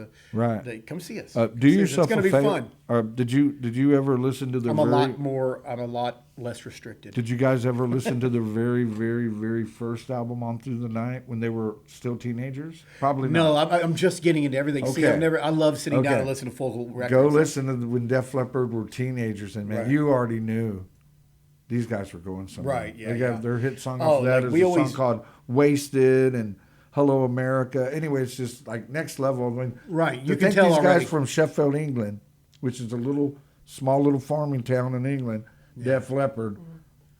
come see us. Do yourself It's going a to be favor. fun. Or did you ever listen to the I'm a lot less restricted. Did you guys ever listen to the very, very, very first album, On Through the Night, when they were still teenagers? Probably not. No, I'm just getting into everything. See, Okay. I love sitting down Okay. and listening to full records. Go listen to when Def Leppard were teenagers, and man, Right. you already knew these guys were going somewhere. Right, yeah, They got yeah. their hit song Oh, after that like is we a always- song called "Wasted" and "Hello America." Anyway, it's just like next level. I mean, Right, to you can think tell these already. guys from Sheffield, England, which is a small little farming town in England, Def Leppard.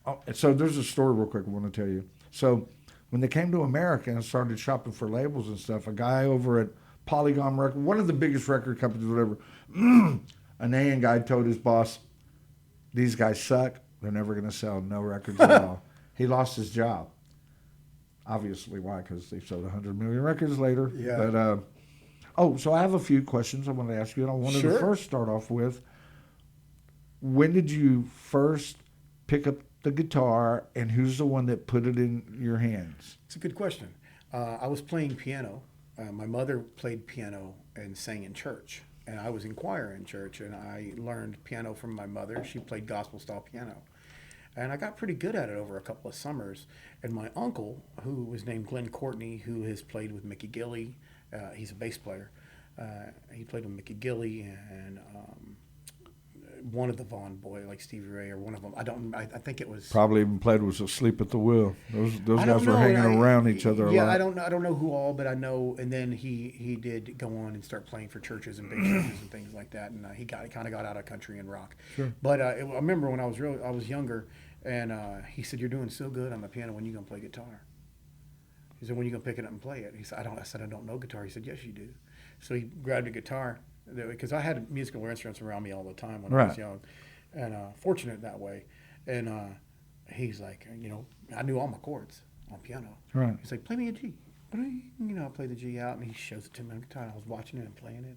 Oh, so there's a story real quick I want to tell you. So when they came to America and started shopping for labels and stuff, a guy over at Polygon Record, one of the biggest record companies, whatever, an A&M guy told his boss, these guys suck. They're never going to sell no records at all. He lost his job. Obviously, why? Because they sold 100 million records later. Yeah. But so I have a few questions I want to ask you, and I wanted to first start off with, when did you first pick up the guitar, and who's the one that put it in your hands? It's a good question. I was playing piano. My mother played piano and sang in church, and I was in choir in church, and I learned piano from my mother. She played gospel-style piano. And I got pretty good at it over a couple of summers. And my uncle, who was named Glenn Courtney, who has played with Mickey Gilley, he's a bass player. He played with Mickey Gilley and one of the Vaughn boys, like Stevie Ray, or one of them. I think it was probably even played was Asleep at the Wheel. Those I guys were hanging around each other a lot. Yeah, I don't know who all, but I know. And then he did go on and start playing for churches and big churches and things like that. And he kind of got out of country and rock. Sure. But I remember when I was younger, and he said, "You're doing so good on the piano. When you gonna play guitar?" He said, "When you gonna pick it up and play it?" He said, I said, "I don't know guitar." He said, "Yes, you do." So he grabbed a guitar, because I had musical instruments around me all the time when I was young, and fortunate that way. And he's like, I knew all my chords on piano. Right. He's like, "Play me a G." I play the G out, and he shows it to me on guitar. I was watching it and playing it,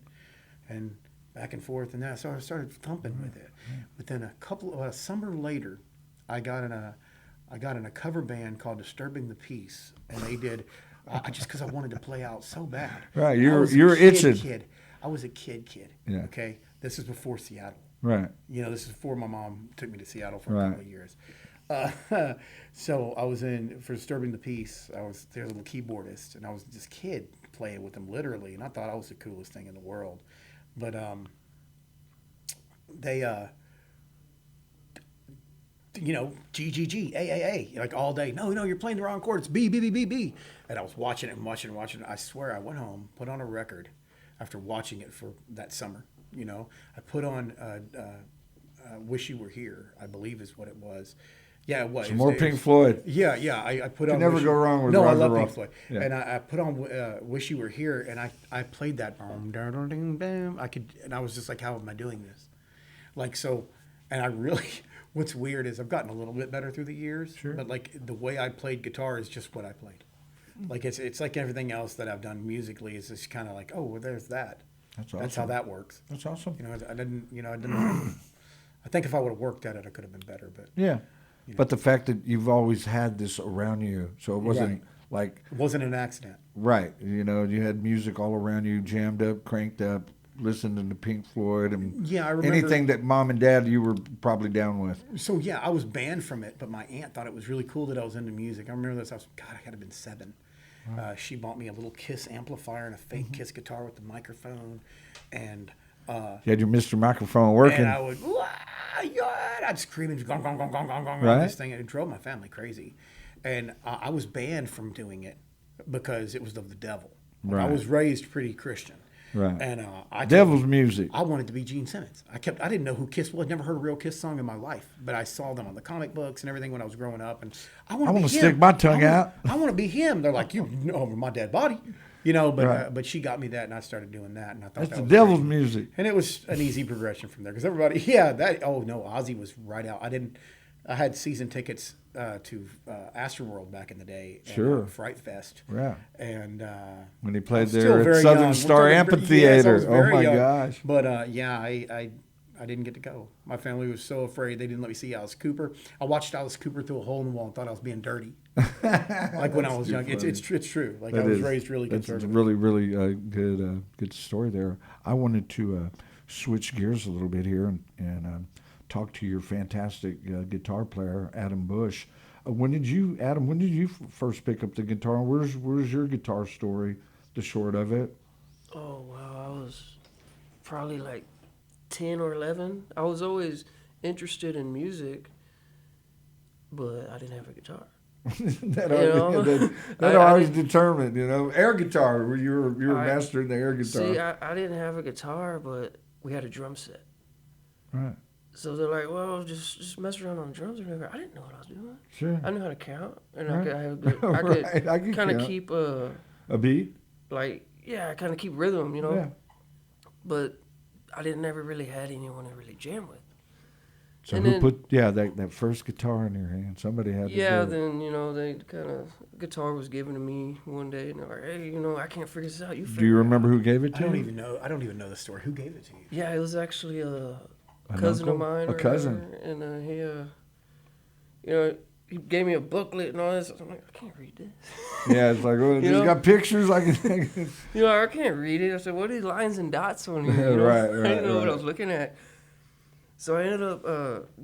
and back and forth, and then so I started thumping with it. But then a summer later, I got in a cover band called Disturbing the Peace, and they did just because I wanted to play out so bad. Right, you're itching. Kid. I was a kid. Yeah. Okay, this is before Seattle. Right. This is before my mom took me to Seattle for a couple of years. So I was for Disturbing the Peace. I was their little keyboardist, and I was this kid playing with them literally, and I thought I was the coolest thing in the world. But they G, G, G, A, A, A, like all day. No, you're playing the wrong chord. It's B, B, B, B, B. And I was watching it and watching it. I swear I went home, put on a record after watching it for that summer. I put on Wish You Were Here, I believe is what it was. Yeah, it was. Some more Pink Floyd. Yeah. I put on. You never go wrong with No, Roger I love Rock. Pink Floyd. Yeah. And I put on Wish You Were Here, and I played that. And I was just like, how am I doing this? Like, so, and I really, what's weird is I've gotten a little bit better through the years. Sure. But like the way I played guitar is just what I played. Like it's like everything else that I've done musically is just kind of like, oh, well, there's that. That's awesome. That's how that works. That's awesome. I didn't. I think if I would have worked at it, I could have been better. But yeah, but the fact that you've always had this around you, so it wasn't like it wasn't an accident. Right. You had music all around you, jammed up, cranked up, listening to Pink Floyd, and I remember anything that mom and dad you were probably down with. So yeah, I was banned from it, but my aunt thought it was really cool that I was into music. I remember this. I had to have been 7. She bought me a little Kiss amplifier and a fake Kiss guitar with the microphone, and you had your Mr. Microphone working. And I would, I'd scream and gong, gong, gong, gong, gong, gong, right. This thing, and it drove my family crazy. And I was banned from doing it because it was of the devil. Right. I was raised pretty Christian. Right. And devil's music. I wanted to be Gene Simmons. I didn't know who Kiss was. Never heard a real Kiss song in my life, but I saw them on the comic books and everything when I was growing up. And I want to stick my tongue out. I want to be him. They're like, over my dead body, But right. But she got me that, and I started doing that, and I thought that's that the was devil's great. music. And it was an easy progression from there because everybody, Ozzy was right out. I had season tickets to Astroworld back in the day. Sure. And, Fright Fest. Yeah. And when he played there at Southern young. Star Amphitheater. Oh my gosh. But I didn't get to go. My family was so afraid they didn't let me see Alice Cooper. I watched Alice Cooper through a hole in the wall and thought I was being dirty. Like when I was young. It's true. Like I was raised really conservative. That's a really, really good story there. I wanted to switch gears a little bit here and talk to your fantastic guitar player, Adam Bush. When did you first pick up the guitar? Where's your guitar story, the short of it? Oh, wow. I was probably like 10 or 11. I was always interested in music, but I didn't have a guitar. that always determined, air guitar. You were mastering the air guitar. See, I didn't have a guitar, but we had a drum set. Right. So they're like, well, just mess around on drums or whatever. I didn't know what I was doing. Sure. I knew how to count, and Right. I could have a good, Right, I I can could kind of count. keep A beat? like I kind of keep rhythm, you know. Yeah. But I didn't never really had anyone to really jam with. So And who then- put that first guitar in your hand? Somebody had to Yeah, do it. then they kind of guitar was given to me one day, and they're like, hey, I can't figure this out. You Do figure you it out. remember who gave it I to don't you? even know. I don't even know the story. Who gave it to you? Yeah, it was actually a An cousin of uncle? mine. A or cousin. whatever, and he gave me a booklet and all this. I'm like, I can't read this. Yeah, it's like, oh, You it's know? got pictures. I can. I can't read it. I said, what are these lines and dots on here? Right, I didn't know what right. I was looking at. So I ended up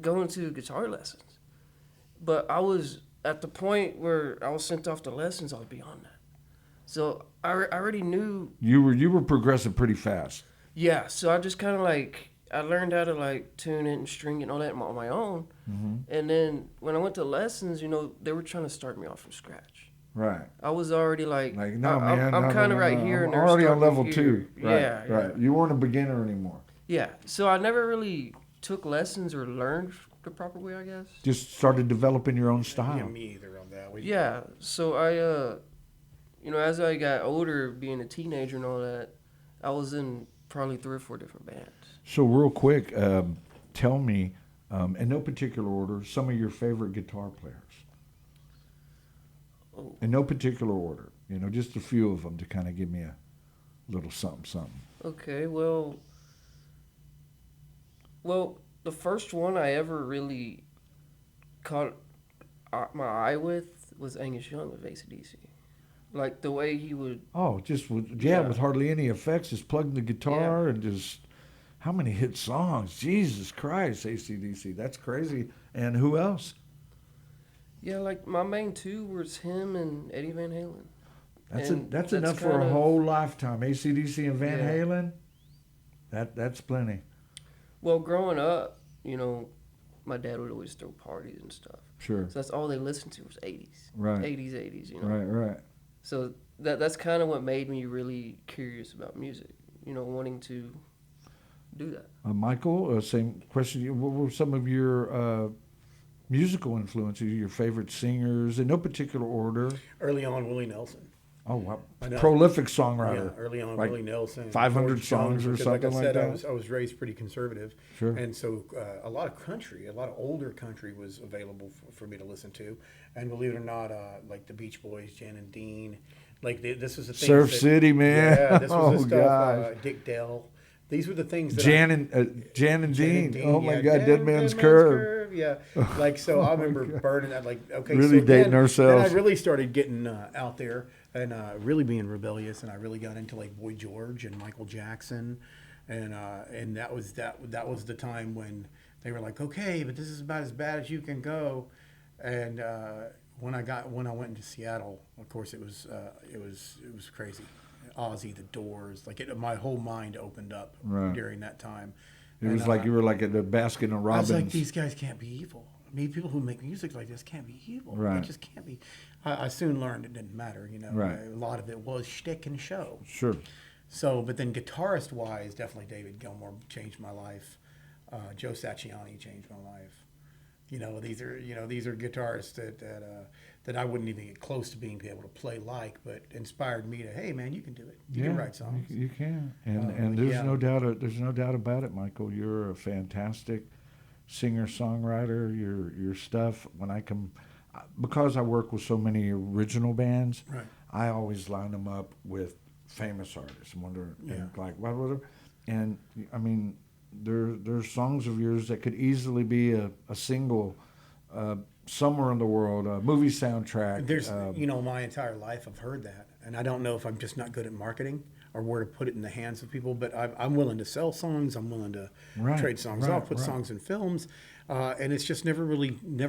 going to guitar lessons. But I was at the point where I was sent off to lessons, I was beyond that. So I already knew. You were progressing pretty fast. Yeah, so I just kind of I learned how to tune it and string it and all that on my own. Mm-hmm. And then when I went to lessons, they were trying to start me off from scratch. Right. I was already Like, no, man. I'm no, kind of no, right no. here. I'm And they're already on starting level here. 2. Right, Yeah, right. yeah. You weren't a beginner anymore. Yeah, so I never really took lessons or learned the proper way, I guess. Just started developing your own style. Yeah, me either on that. Yeah, so I, as I got older, being a teenager and all that, I was in probably 3 or 4 different bands. So real quick, tell me, in no particular order, some of your favorite guitar players. Oh. In no particular order. Just a few of them to kind of give me a little something. Okay, well, the first one I ever really caught my eye with was Angus Young with AC/DC. Like the way he would. Oh, just with hardly any effects, just plugging the guitar and just how many hit songs? Jesus Christ, AC/DC, that's crazy. And who else? Yeah, like my main 2 was him and Eddie Van Halen. That's And that's enough for a whole lifetime. AC/DC and Van Yeah. Halen. That's plenty. Well, growing up, my dad would always throw parties and stuff. Sure. So that's all they listened to was 80s. Right. 80s. Right. So that's kind of what made me really curious about music, wanting to do that. Michael, same question. What were some of your musical influences, your favorite singers, in no particular order? Early on, Willie Nelson. Oh, wow. I know. Prolific songwriter. Yeah, early on, Like Willie Nelson. 500 George Jones, songs or because something like I like said, that? I was raised pretty conservative. Sure. And so a lot of older country was available for me to listen to. And believe it or not, like the Beach Boys, Jan and Dean, this was the thing. Surf City, man. Yeah, this was Oh, the stuff. gosh. Dick Dale. These were the things that Jan and Dean. Oh, my yeah, God. Dead Man's Curve. Yeah, so I remember burning that. Okay, Really so dating then ourselves. I really started getting out there and really being rebellious, and I really got into Boy George and Michael Jackson, and that was the time when they were like, okay, but this is about as bad as you can go, and when I went into Seattle, of course it was crazy. Ozzy, the Doors, my whole mind opened up Right. during that time. It was like you were like at the Baskin and I Robbins. was like, these guys can't be evil. I mean, people who make music like this can't be evil. Right. They just can't be. I soon learned it didn't matter. Right. A lot of it was shtick and show. Sure. So, but then guitarist-wise, definitely David Gilmour changed my life. Joe Satriani changed my life. These are guitarists that I wouldn't even get close to being able to play but inspired me to, hey man, you can do it. You can write songs. You can, and there's yeah. no doubt about it, Michael. You're a fantastic singer songwriter. Your stuff because I work with so many original bands. Right. I always line them up with famous artists. Wonder Yeah. what was it? And I mean, there's songs of yours that could easily be a single. Somewhere in the world, a movie soundtrack. There's, my entire life I've heard that, and I don't know if I'm just not good at marketing or where to put it in the hands of people. But I'm willing to sell songs. I'm willing to trade songs off, put songs in films, and it's just never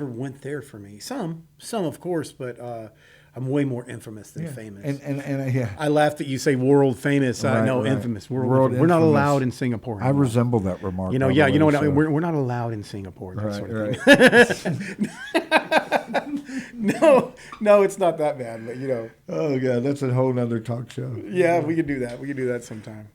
went there for me. Some of course, but I'm way more infamous than famous. And yeah. I laughed that you say world famous. I know infamous. World infamous. We're not allowed in Singapore I anymore. resemble that remark. You know, by yeah, the you know way, what? so- We're not allowed in Singapore. That sort of thing. No, it's not that bad. But Oh God, that's a whole nother talk show. yeah, we could do that. We could do that sometime.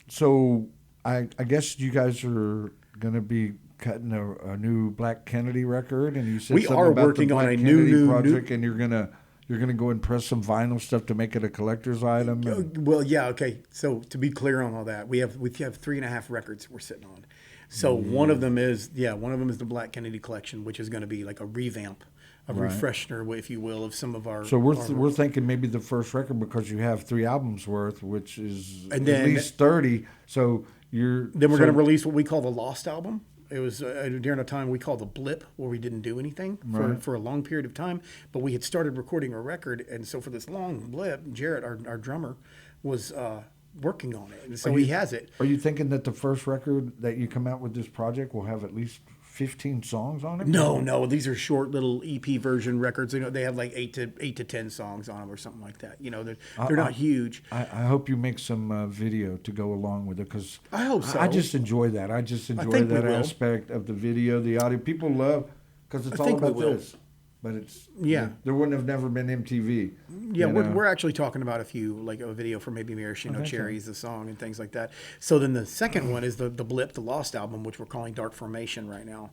So I guess you guys are going to be cutting a new Black Kennedy record, and you said We something are about working the on Black a Kennedy project, and you're gonna go and press some vinyl stuff to make it a collector's item. And, Well, yeah, okay. So to be clear on all that, we have 3.5 records we're sitting on. So one of them is the Black Kennedy collection, which is going to be like a revamp, a refresher, if you will, of some of our. so we're thinking maybe the first record, because you have 3 albums worth, which is And at then- least 30. So Then we're going to release what we call the Lost album. It was during a time we called the blip, where we didn't do anything for a long period of time. But we had started recording a record, and so for this long blip, Jarrett, our drummer, was working on it, and so he has it. Are you thinking that the first record that you come out with this project will have at least 15 songs on it? No, these are short little EP version records. You know, they have like 8 to 10 songs on them or something like that. You know, they're not huge. I hope you make some video to go along with it, because I hope so. I just enjoy that. I just enjoy think we that will. aspect of the video, the audio. People love, because it's I all think we about will. this. But it's there wouldn't have never been MTV. Yeah, you we're, know? we're actually talking about a few, like a video for maybe Maraschino Cherries, the song, and things like that. So then the second one is the Blip, the Lost album, which we're calling Dark Formation right now.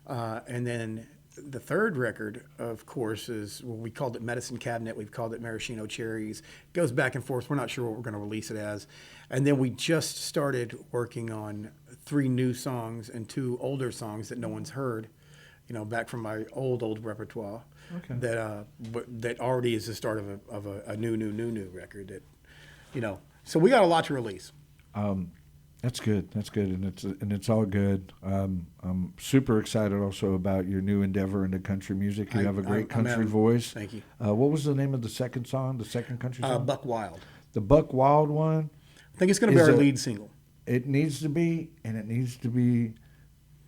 And then the third record, of course, is, well, we called it Medicine Cabinet. We've called it Maraschino Cherries. It goes back and forth. We're not sure what we're going to release it as. And then we just started working on 3 new songs and 2 older songs that no one's heard. You know, back from my old repertoire, that already is the start of a new record. That, you know, so we got a lot to release. That's good. That's good, and it's all good. I'm super excited also about your new endeavor into country music. You have a great country voice. Thank you. What was the name of the second song? The second country song? Buck Wild. The Buck Wild one. I think it's going to be Is our it- lead single. It needs to be, and it needs to be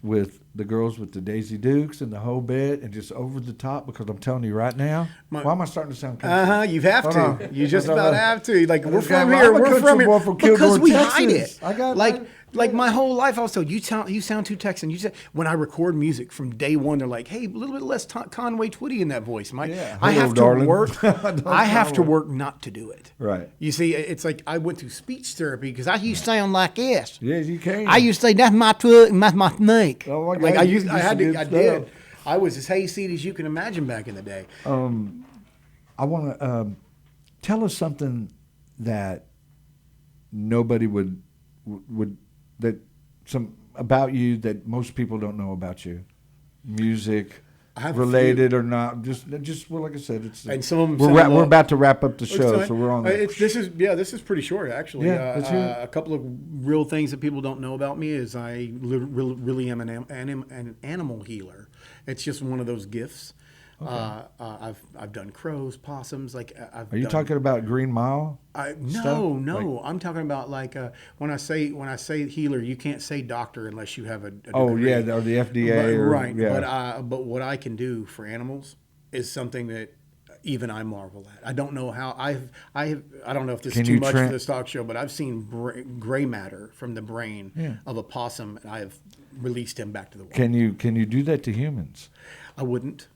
with the girls with the Daisy Dukes and the whole bit, and just over the top, because I'm telling you right now, why am I starting to sound country? You have Hold to. on. You just Hold about on. have to. Like, we're Okay, from well, here. I'm a We're country from boy here from because Kilgore, we hide Texas. it. Like my whole life, I was told you sound too Texan. You said when I record music from day one, they're like, "Hey, a little bit less Conway Twitty in that voice." Yeah. I Hello, have to darling. work. Don't I have to sound like- work not to do it. Right. You see, it's like I went through speech therapy because I used to sound like this. Yes, you can. I used to say that's my snake. Oh, my God, like I you used, do I had some to, good I stuff. did. I was as hayseed as you can imagine back in the day. I want to tell us something that nobody would that some about you that most people don't know about you, music I have a related or not. Just well, like I said, it's And some of them we're sound we're low. about to wrap up the It's show, fine. so we're on. This is pretty short actually. Yeah, let's hear it. A couple of real things that people don't know about me is I really am an animal healer. It's just one of those gifts. I've done crows, possums. Like Are you talking about Green Mile? No. I'm talking about like when I say healer, you can't say doctor unless you have a degree. Oh yeah, or the FDA, Right. Yeah. But what I can do for animals is something that even I marvel at. I don't know how I don't know if this Can is too you much for this talk show, but I've seen gray matter from the brain of a possum, and I have released him back to the world. Can you do that to humans? I wouldn't.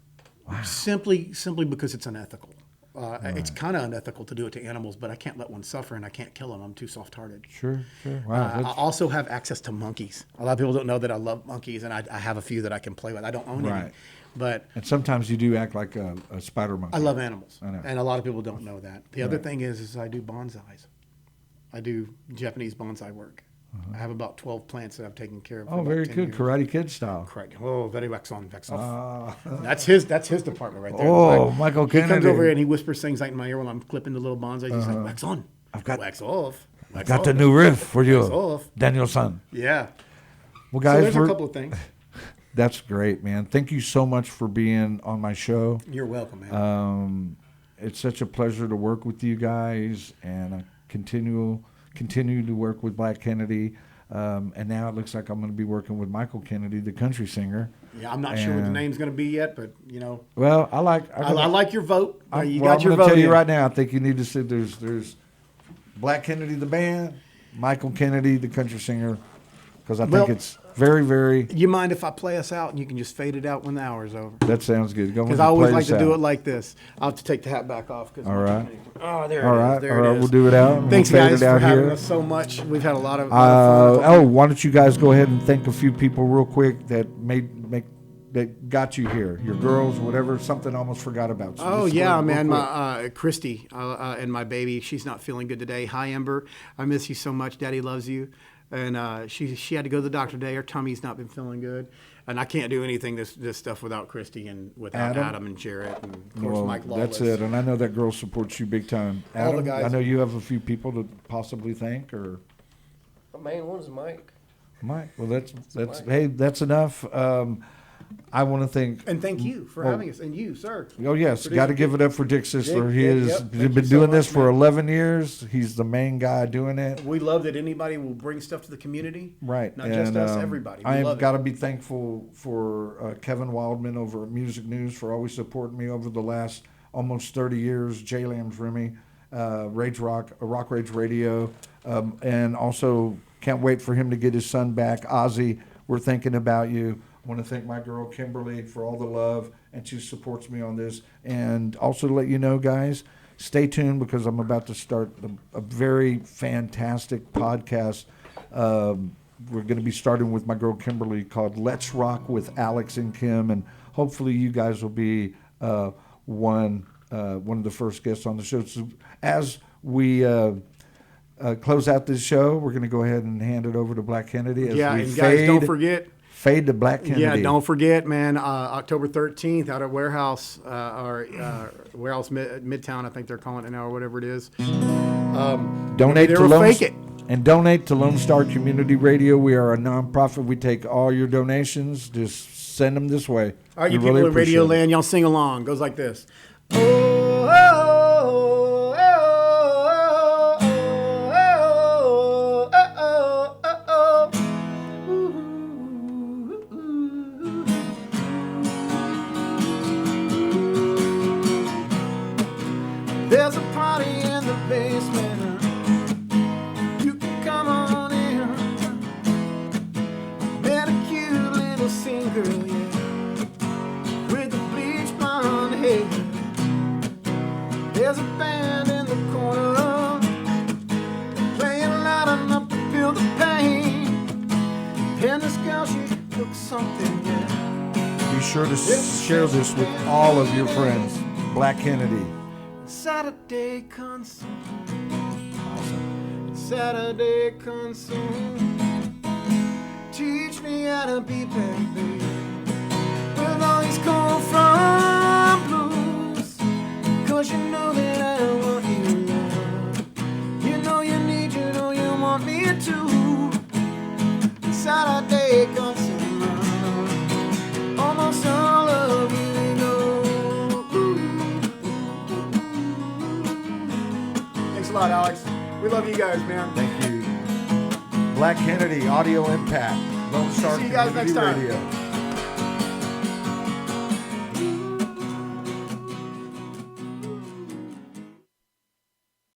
Simply because it's unethical. It's kind of unethical to do it to animals, but I can't let one suffer and I can't kill them. I'm too soft-hearted. Sure. Wow. I also have access to monkeys. A lot of people don't know that I love monkeys, and I have a few that I can play with. I don't own any, Right. but And sometimes you do act like a spider monkey. I love animals, I know. and a lot of people don't know that. The other thing is I do bonsais. I do Japanese bonsai work. I have about 12 plants that I've taken care of. For Oh, about very 10 good. years. Karate Kid style. Correct. Oh, very wax on, wax off. That's his department right there. Oh, Like, Michael He comes Kennedy. over here and he whispers things like in my ear while I'm clipping the little bonsais. He's like, wax on. I've got- wax off. Wax Got off. the new riff for you, Wax off. Daniel-san. Yeah. Well, So guys, there's a couple of things. that's great, man. Thank you so much for being on my show. You're welcome, man. It's such a pleasure to work with you guys, and I continue to work with Black Kennedy. And now it looks like I'm going to be working with Michael Kennedy, the country singer. Yeah, I'm not sure what the and- name's going to be yet, but you know, Well, I like your vote. You I'm got your going to vote. tell you in. right now. I think you need to see there's Black Kennedy the band, Michael Kennedy the country singer, because I think Well, it's Very, very. You mind if I play us out and you can just fade it out when the hour's over? That sounds good. Go Because I always like to do it like this. I'll have to take the hat back off. All right. Oh, there All it right. is. There All right. it is. We'll do it out. Thanks, we'll fade guys, it for out having here. us so much. We've had a lot of fun. Oh, why don't you guys go ahead and thank a few people real quick that that got you here? Your girls, whatever. Something I almost forgot about. So Oh just yeah, real man, quick. my Christy and my baby. She's not feeling good today. Hi, Ember. I miss you so much. Daddy loves you. And she had to go to the doctor today. Her tummy's not been feeling good, and I can't do anything this stuff without Christy and without Adam and Jarrett and of course Well, Mike Lawless. that's it, and I know that girl supports you big time. All the Adam, guys. I know you have a few people to possibly thank, or The main one's Mike. Mike. Well, that's enough. I want to thank. And thank you for having us, and you, sir. Oh yes, Producer got to give it up for Dick Sisler. He Dick, has yep. Thank been you so doing this much, for man. 11 years. He's the main guy doing it. We love that anybody will bring stuff to the community. Right. Not just And, us, everybody. We I love have it. got to be thankful for Kevin Wildman over at Music News for always supporting me over the last almost 30 years. J Lamb's Remy, Rage Rock, Rock Rage Radio, and also can't wait for him to get his son back. Ozzy, we're thinking about you. I want to thank my girl Kimberly for all the love, and she supports me on this. And also to let you know, guys, stay tuned because I'm about to start a very fantastic podcast. We're going to be starting with my girl Kimberly called Let's Rock with Alex and Kim, and hopefully you guys will be one of the first guests on the show. So as we close out this show, we're going to go ahead and hand it over to Black Kennedy. As Yeah, we and guys, don't forget. Fade to Black Kennedy. Yeah, don't forget, man. October 13th out at Warehouse Warehouse Midtown, I think they're calling it now, or whatever it is. Donate they to were Lone fake it. And donate to Lone Star Community Radio. We are a nonprofit. We take all your donations. Just send them this way. All right, you We people really in Radio appreciate it. Land, y'all sing along. Goes like this. Oh, oh, oh, oh, oh, oh, oh, oh, oh. Ooh, ooh, ooh. There's a party in the basement. You can come on in. Met a cute little singer, yeah, with the bleach blonde hair. There's a band in the corner playing loud enough to feel the pain. And this girl, she looks something, yeah. Be sure to share this with all of your friends. Black Kennedy. Saturday consume. Saturday consume. Teach me how to be baby. With all these cold front blues. Cause you know that I want you now. You know you need, you know you want me to. Saturday consume. Almost all of you know. Thanks a lot, Alex. We love you guys, man. Thank you. Black Kennedy, Audio Impact. Lone Star See you guys Community next time. Radio.